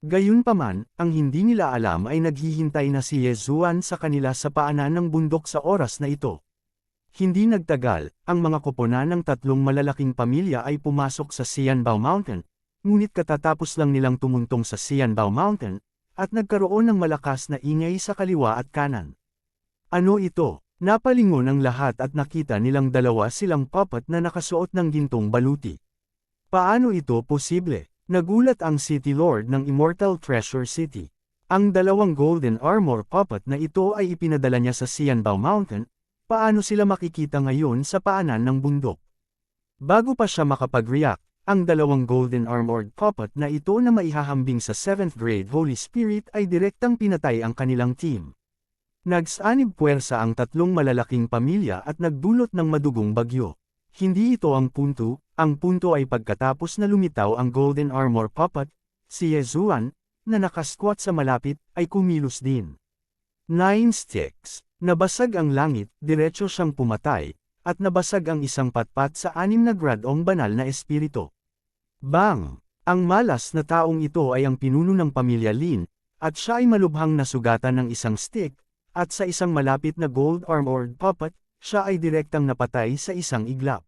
Gayunpaman, ang hindi nila alam ay naghihintay na si Yezuan sa kanila sa paanan ng bundok sa oras na ito. Hindi nagtagal, ang mga koponan ng 3 malalaking pamilya ay pumasok sa Xianbao Mountain, ngunit katatapos lang nilang tumuntong sa Xianbao Mountain, at nagkaroon ng malakas na ingay sa kaliwa at kanan. Ano ito? Napalingon ang lahat at nakita nilang dalawa silang puppet na nakasuot ng gintong baluti. Paano ito posible? Nagulat ang City Lord ng Immortal Treasure City. Ang 2 golden armor puppet na ito ay ipinadala niya sa Xianbao Mountain, paano sila makikita ngayon sa paanan ng bundok? Bago pa siya makapag-react, ang 2 golden armored puppet na ito na maihahambing sa 7th grade Holy Spirit ay direktang pinatay ang kanilang team. Nagsanib puwersa ang 3 malalaking pamilya at nagdulot ng madugong bagyo. Hindi ito ang punto ay pagkatapos na lumitaw ang golden armor puppet, si Yezuan, na nakasquat sa malapit, ay kumilos din. 9 sticks. Nabasag ang langit, diretso siyang pumatay, at nabasag ang isang patpat sa 6 na gradong banal na espiritu. Bang! Ang malas na taong ito ay ang pinuno ng pamilya Lin, at siya ay malubhang nasugatan ng isang stick, at sa isang malapit na gold armored puppet, siya ay direktang napatay sa isang iglap.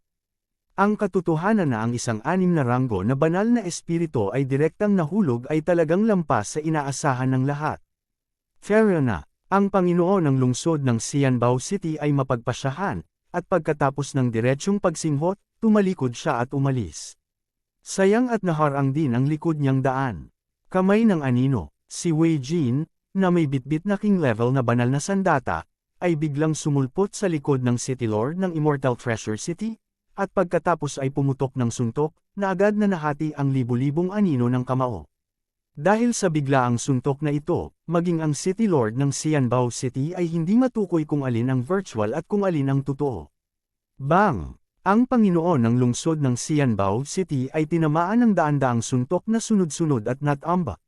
Ang katotohanan na ang isang 6 na ranggo na banal na espiritu ay direktang nahulog ay talagang lampas sa inaasahan ng lahat. Fair na, ang Panginoon ng lungsod ng Xianbao City ay mapagpasyahan, at pagkatapos ng diretsyong pagsinghot, tumalikod siya at umalis. Sayang at naharang din ang likod niyang daan. Kamay ng anino, si Wei Jin, na may bitbit na king level na banal na sandata, ay biglang sumulpot sa likod ng City Lord ng Immortal Treasure City, at pagkatapos ay pumutok ng suntok, na agad na nahati ang libu-libong anino ng kamao. Dahil sa biglaang suntok na ito, maging ang City Lord ng Xianbao City ay hindi matukoy kung alin ang virtual at kung alin ang totoo. Bang! Ang Panginoon ng lungsod ng Xianbao City ay tinamaan ng daan-daang suntok na sunod-sunod at natambak.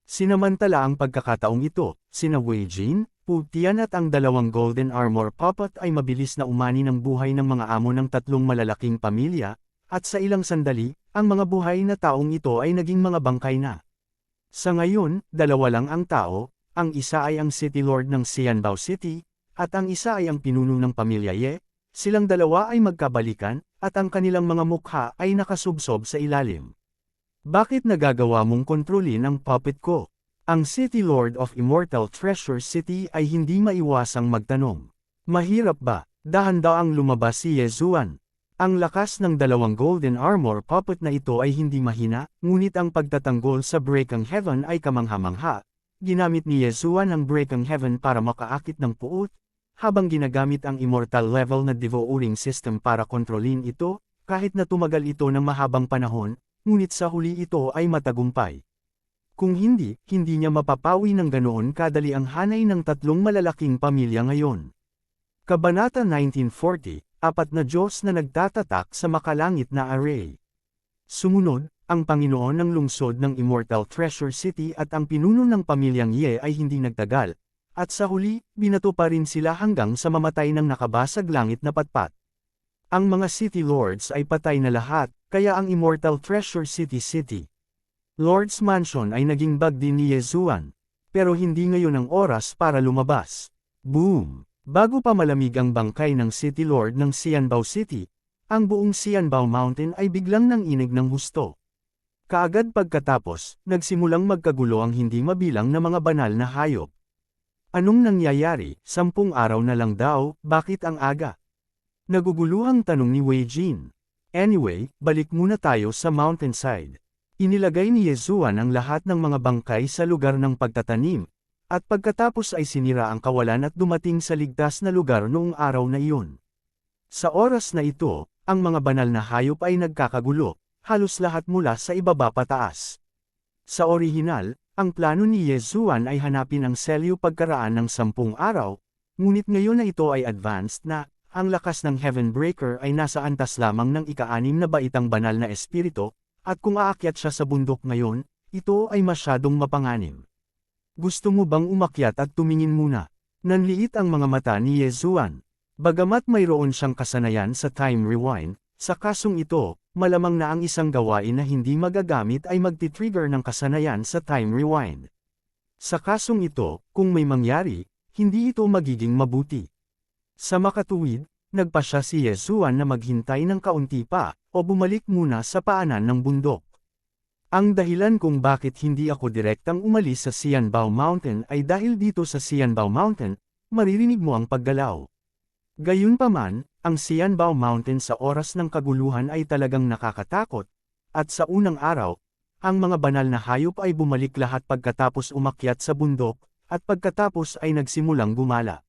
Sinamantala ang pagkakataong ito, sina Wei Jin, Pu Tian at ang dalawang Golden Armor Puppet ay mabilis na umani ng buhay ng mga amo ng tatlong malalaking pamilya, at sa ilang sandali, ang mga buhay na taong ito ay naging mga bangkay na. Sa ngayon, dalawa lang ang tao, ang isa ay ang City Lord ng Xianbao City, at ang isa ay ang pinuno ng pamilya Ye. Silang dalawa ay magkabalikan, at ang kanilang mga mukha ay nakasubsob sa ilalim. Bakit nagagawa mong kontrolin ang puppet ko? Ang City Lord of Immortal Treasure City ay hindi maiwasang magtanong. Mahirap ba? Dahan-daang lumabas si Yezuan. Ang lakas ng dalawang Golden Armor Puppet na ito ay hindi mahina, ngunit ang pagtatanggol sa Breakang Heaven ay kamangha-mangha. Ginamit ni Yezuan ang Breakang Heaven para makaakit ng puot, habang ginagamit ang immortal level na devouring system para kontrolin ito, kahit na tumagal ito ng mahabang panahon, ngunit sa huli ito ay matagumpay. Kung hindi, hindi niya mapapawi ng ganoon kadali ang hanay ng tatlong malalaking pamilya ngayon. Kabanata 1940, apat na Diyos na nagtatatak sa makalangit na array. Sumunod, ang Panginoon ng lungsod ng Immortal Treasure City at ang pinuno ng pamilyang Ye ay hindi nagtagal. At sa huli, binato pa rin sila hanggang sa mamatay ng nakabasag langit na patpat. Ang mga City Lords ay patay na lahat, kaya ang Immortal Treasure City Lord's Mansion ay naging bag din ni Yezuan. Pero hindi ngayon ang oras para lumabas. Boom! Bago pa malamig ang bangkay ng City Lord ng Xianbao City, ang buong Xianbao Mountain ay biglang nanginig ng husto. Kaagad pagkatapos, nagsimulang magkagulo ang hindi mabilang na mga banal na hayop. Anong nangyayari? 10 araw na lang daw, bakit ang aga? Naguguluhang tanong ni Wei Jin. Anyway, balik muna tayo sa mountainside. Inilagay ni Yezuan ang lahat ng mga bangkay sa lugar ng pagtatanim, at pagkatapos ay sinira ang kawalan at dumating sa ligtas na lugar noong araw na iyon. Sa oras na ito, ang mga banal na hayop ay nagkakagulo, halos lahat mula sa ibaba pataas. Sa orihinal, ang plano ni Yezuan ay hanapin ang selyo pagkaraan ng 10 araw, ngunit ngayon na ito ay advanced na, ang lakas ng Heaven Breaker ay nasa antas lamang ng ika-6 na baitang banal na espiritu, at kung aakyat siya sa bundok ngayon, ito ay masyadong mapanganib. Gusto mo bang umakyat at tumingin muna? Nanliit ang mga mata ni Yezuan. Bagamat mayroon siyang kasanayan sa time rewind, sa kasong ito, malamang na ang isang gawain na hindi magagamit ay magti-trigger ng kasanayan sa time rewind. Sa kasong ito, kung may mangyari, hindi ito magiging mabuti. Sa makatuwid, nagpasya si Yezuan na maghintay ng kaunti pa, o bumalik muna sa paanan ng bundok. Ang dahilan kung bakit hindi ako direktang umalis sa Xianbao Mountain ay dahil dito sa Xianbao Mountain, maririnig mo ang paggalaw. Gayunpaman, ang Xianbao Mountain sa oras ng kaguluhan ay talagang nakakatakot, at sa unang araw, ang mga banal na hayop ay bumalik lahat pagkatapos umakyat sa bundok, at pagkatapos ay nagsimulang gumala.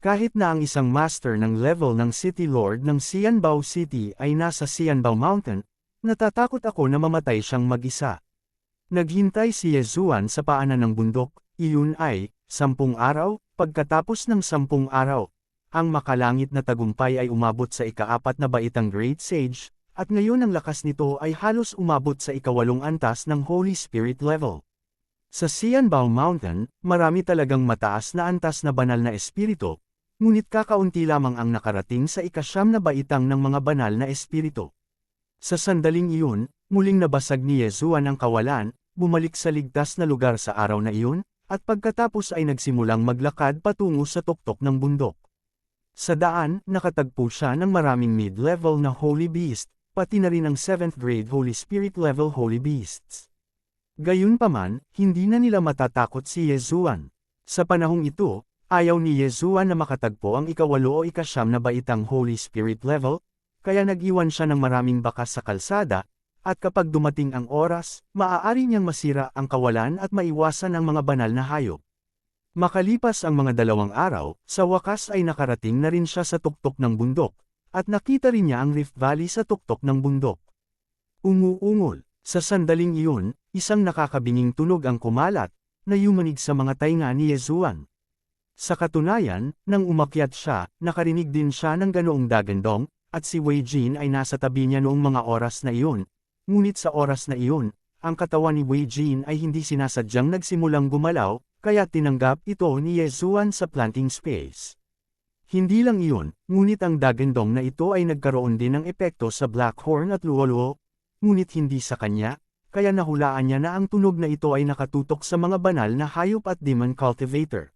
Kahit na ang isang master ng level ng City Lord ng Xianbao City ay nasa Xianbao Mountain, natatakot ako na mamatay siyang mag-isa. Naghintay si Yezuan sa paanan ng bundok, iyon ay, 10 araw, pagkatapos ng 10 araw. Ang makalangit na tagumpay ay umabot sa ika-4 na baitang Great Sage, at ngayon ang lakas nito ay halos umabot sa ika-8 antas ng Holy Spirit level. Sa Xianbao Mountain, marami talagang mataas na antas na banal na espiritu, ngunit kakaunti lamang ang nakarating sa ika-9 na baitang ng mga banal na espiritu. Sa sandaling iyon, muling nabasag ni Yezuan ang kawalan, bumalik sa ligtas na lugar sa araw na iyon, at pagkatapos ay nagsimulang maglakad patungo sa tuktok ng bundok. Sa daan, nakatagpo siya ng maraming mid-level na Holy Beast, pati na rin ang 7th grade Holy Spirit level Holy Beasts. Gayunpaman, hindi na nila matatakot si Yezuan. Sa panahong ito, ayaw ni Yezuan na makatagpo ang ika-8 o ika-9 na baitang Holy Spirit level, kaya nag-iwan siya ng maraming bakas sa kalsada, at kapag dumating ang oras, maaari niyang masira ang kawalan at maiwasan ang mga banal na hayop. Makalipas ang mga 2 araw, sa wakas ay nakarating na rin siya sa tuktok ng bundok, at nakita rin niya ang Rift Valley sa tuktok ng bundok. Umuungol, Sa sandaling iyon, isang nakakabinging tunog ang kumalat, na yumanig sa mga tainga ni Yezuan. Sa katunayan, nang umakyat siya, nakarinig din siya ng ganoong dagandong, at si Wei Jin ay nasa tabi niya noong mga oras na iyon. Ngunit sa oras na iyon, ang katawan ni Wei Jin ay hindi sinasadyang nagsimulang gumalaw, kaya tinanggap ito ni Yezuan sa planting space. Hindi lang iyon, ngunit ang dagandong na ito ay nagkaroon din ng epekto sa Black Horn at Luoluo, ngunit hindi sa kanya, kaya nahulaan niya na ang tunog na ito ay nakatutok sa mga banal na hayop at demon cultivator.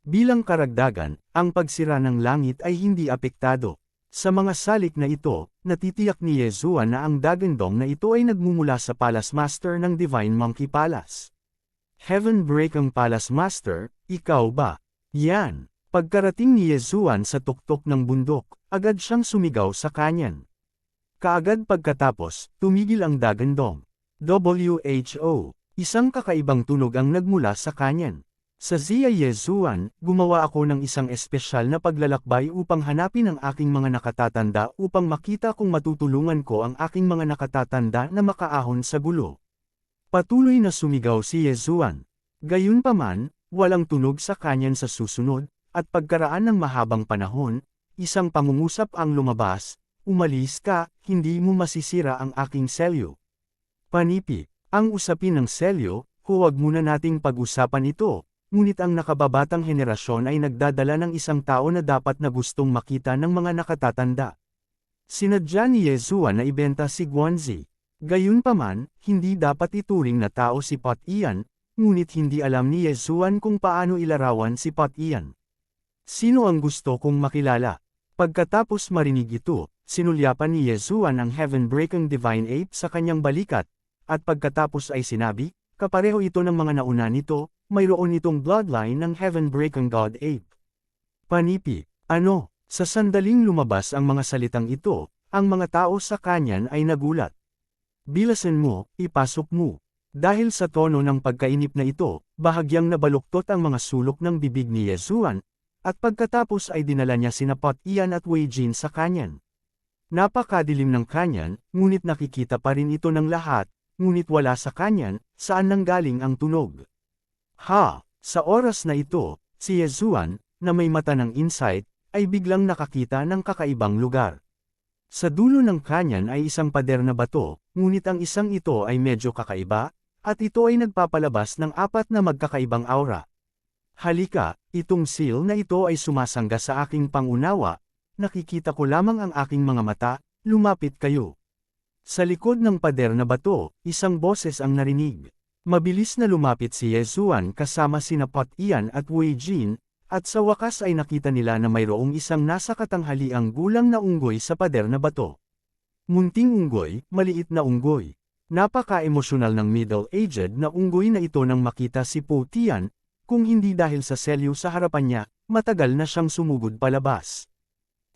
Bilang karagdagan, ang pagsira ng langit ay hindi apektado. Sa mga salik na ito, natitiyak ni Yezuan na ang dagandong na ito ay nagmumula sa Palace Master ng Divine Monkey Palace. Heaven Breaking Palace Master, ikaw ba? Yan. Pagkarating ni Yezuan sa tuktok ng bundok, agad siyang sumigaw sa kanyan. Kaagad pagkatapos, tumigil ang dagandong. WHO, isang kakaibang tunog ang nagmula sa kanyan. Sa Zia Yezuan, gumawa ako ng isang espesyal na paglalakbay upang hanapin ang aking mga nakatatanda upang makita kung matutulungan ko ang aking mga nakatatanda na makaahon sa gulo. Patuloy na sumigaw si Yezuan. Gayunpaman, walang tunog sa kanyan sa susunod, at pagkaraan ng mahabang panahon, isang pangungusap ang lumabas, umalis ka, hindi mo masisira ang aking selyo. Panipi, ang usapin ng selyo, huwag muna nating pag-usapan ito. Ngunit ang nakababatang henerasyon ay nagdadala ng isang tao na dapat na gustong makita ng mga nakatatanda. Sinadya ni Yezuan na ibenta si Guanzi. Gayunpaman, hindi dapat ituring na tao si Pot Ian, ngunit hindi alam ni Yezuan kung paano ilarawan si Pot Ian. Sino ang gusto kong makilala? Pagkatapos marinig ito, sinulyapan ni Yezuan ang Heaven-Breaking Divine Ape sa kanyang balikat, at pagkatapos ay sinabi, kapareho ito ng mga nauna nito, mayroon itong bloodline ng Heaven-Breaking God Ape. Panipi, ano? Sa sandaling lumabas ang mga salitang ito, ang mga tao sa kanyan ay nagulat. Bilasan mo, ipasok mo. Dahil sa tono ng pagkainip na ito, bahagyang nabaluktot ang mga sulok ng bibig ni Yezuan, at pagkatapos ay dinala niya sina Pot Ian at Wei Jin sa kanyan. Napakadilim ng kanyan, ngunit nakikita pa rin ito ng lahat, ngunit wala sa kanyan, saan nanggaling ang tunog. Sa oras na ito, si Yezuan, na may mata ng insight, ay biglang nakakita ng kakaibang lugar. Sa dulo ng kanyan ay isang pader na bato, ngunit ang isang ito ay medyo kakaiba, at ito ay nagpapalabas ng apat na magkakaibang aura. Halika, itong seal na ito ay sumasangga sa aking pangunawa, nakikita ko lamang ang aking mga mata, lumapit kayo. Sa likod ng pader na bato, isang boses ang narinig. Mabilis na lumapit si Yezuan kasama sina Pot Ian at Wei Jin, at sa wakas ay nakita nila na mayroong isang nasa katanghaliang gulang na unggoy sa pader na bato. Munting unggoy, maliit na unggoy. Napaka-emosyonal ng middle-aged na unggoy na ito nang makita si Po Tian, kung hindi dahil sa selyo sa harapan niya, matagal na siyang sumugod palabas.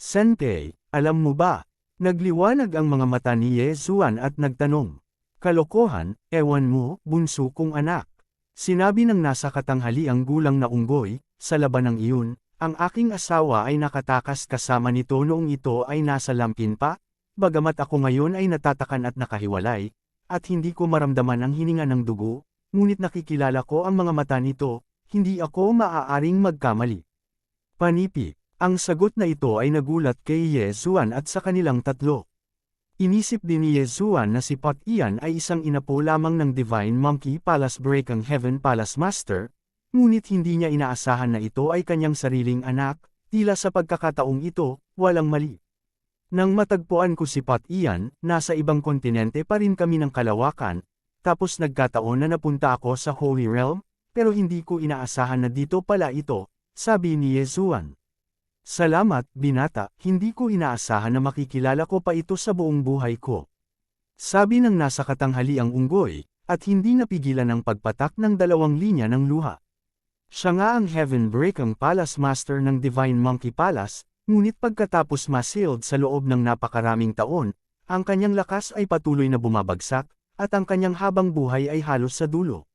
Senpei, alam mo ba? Nagliwanag ang mga mata ni Yezuan at nagtanong. Kalokohan, ewan mo, bunso kong anak. Sinabi ng nasa katanghaliang gulang na unggoy, sa labanang iyon, ang aking asawa ay nakatakas kasama nito noong ito ay nasa lampin pa, bagamat ako ngayon ay natatakan at nakahiwalay, at hindi ko maramdaman ang hininga ng dugo, ngunit nakikilala ko ang mga mata nito, hindi ako maaaring magkamali. Panipi, ang sagot na ito ay nagulat kay Yezuan at sa kanilang tatlo. Inisip din ni Yezuan na si Pot Ian ay isang inapo lamang ng Divine Monkey Palace Breaking Heaven Palace Master, ngunit hindi niya inaasahan na ito ay kanyang sariling anak, tila sa pagkakataong ito, walang mali. Nang matagpuan ko si Pot Ian, nasa ibang kontinente pa rin kami ng kalawakan, tapos nagkataon na napunta ako sa Holy Realm, pero hindi ko inaasahan na dito pala ito, sabi ni Yezuan. Salamat, binata, hindi ko inaasahan na makikilala ko pa ito sa buong buhay ko. Sabi ng nasa katanghaliang unggoy, at hindi napigilan ang pagpatak ng dalawang linya ng luha. Siya nga ang Heaven-Breaking Palace Master ng Divine Monkey Palace, ngunit pagkatapos ma-sealed sa loob ng napakaraming taon, ang kanyang lakas ay patuloy na bumabagsak, at ang kanyang habang buhay ay halos sa dulo.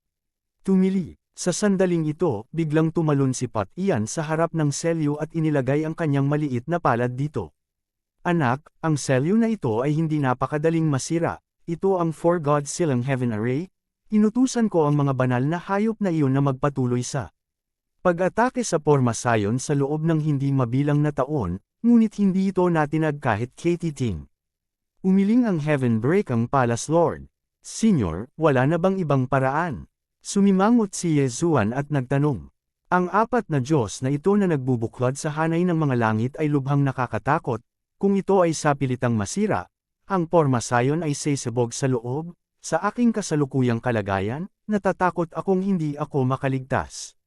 Tumili. Sa sandaling ito, biglang tumalon si Pot Ian sa harap ng selyo at inilagay ang kanyang maliit na palad dito. Anak, ang selyo na ito ay hindi napakadaling masira, ito ang For God silang heaven array, inutusan ko ang mga banal na hayop na iyon na magpatuloy sa pag-atake sa pormasayon sa loob ng hindi mabilang na taon, ngunit hindi ito natinag kahit katiting. Umiling ang Heaven Break ang Palace Lord. Senyor, wala na bang ibang paraan? Sumimangot si Yezuan at nagtanong. Ang apat na Diyos na ito na nagbubuklod sa hanay ng mga langit ay lubhang nakakatakot, kung ito ay sapilitang masira, ang pormasayon ay sesabog sa loob, sa aking kasalukuyang kalagayan, natatakot akong hindi ako makaligtas.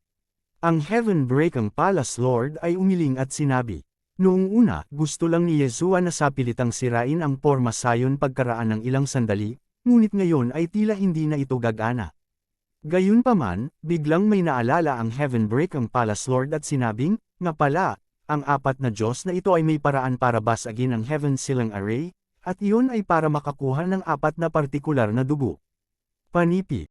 Ang Heaven Break ang Palace Lord ay umiling at sinabi. Noong una, gusto lang ni Yezuan na sapilitang sirain ang pormasayon pagkaraan ng ilang sandali, ngunit ngayon ay tila hindi na ito gagana. Gayunpaman, biglang may naalala ang Heaven Break ang Palace Lord at sinabing, nga pala, ang apat na Diyos na ito ay may paraan para basagin ang Heaven silang array, at iyon ay para makakuha ng apat na partikular na dugo. Panipi.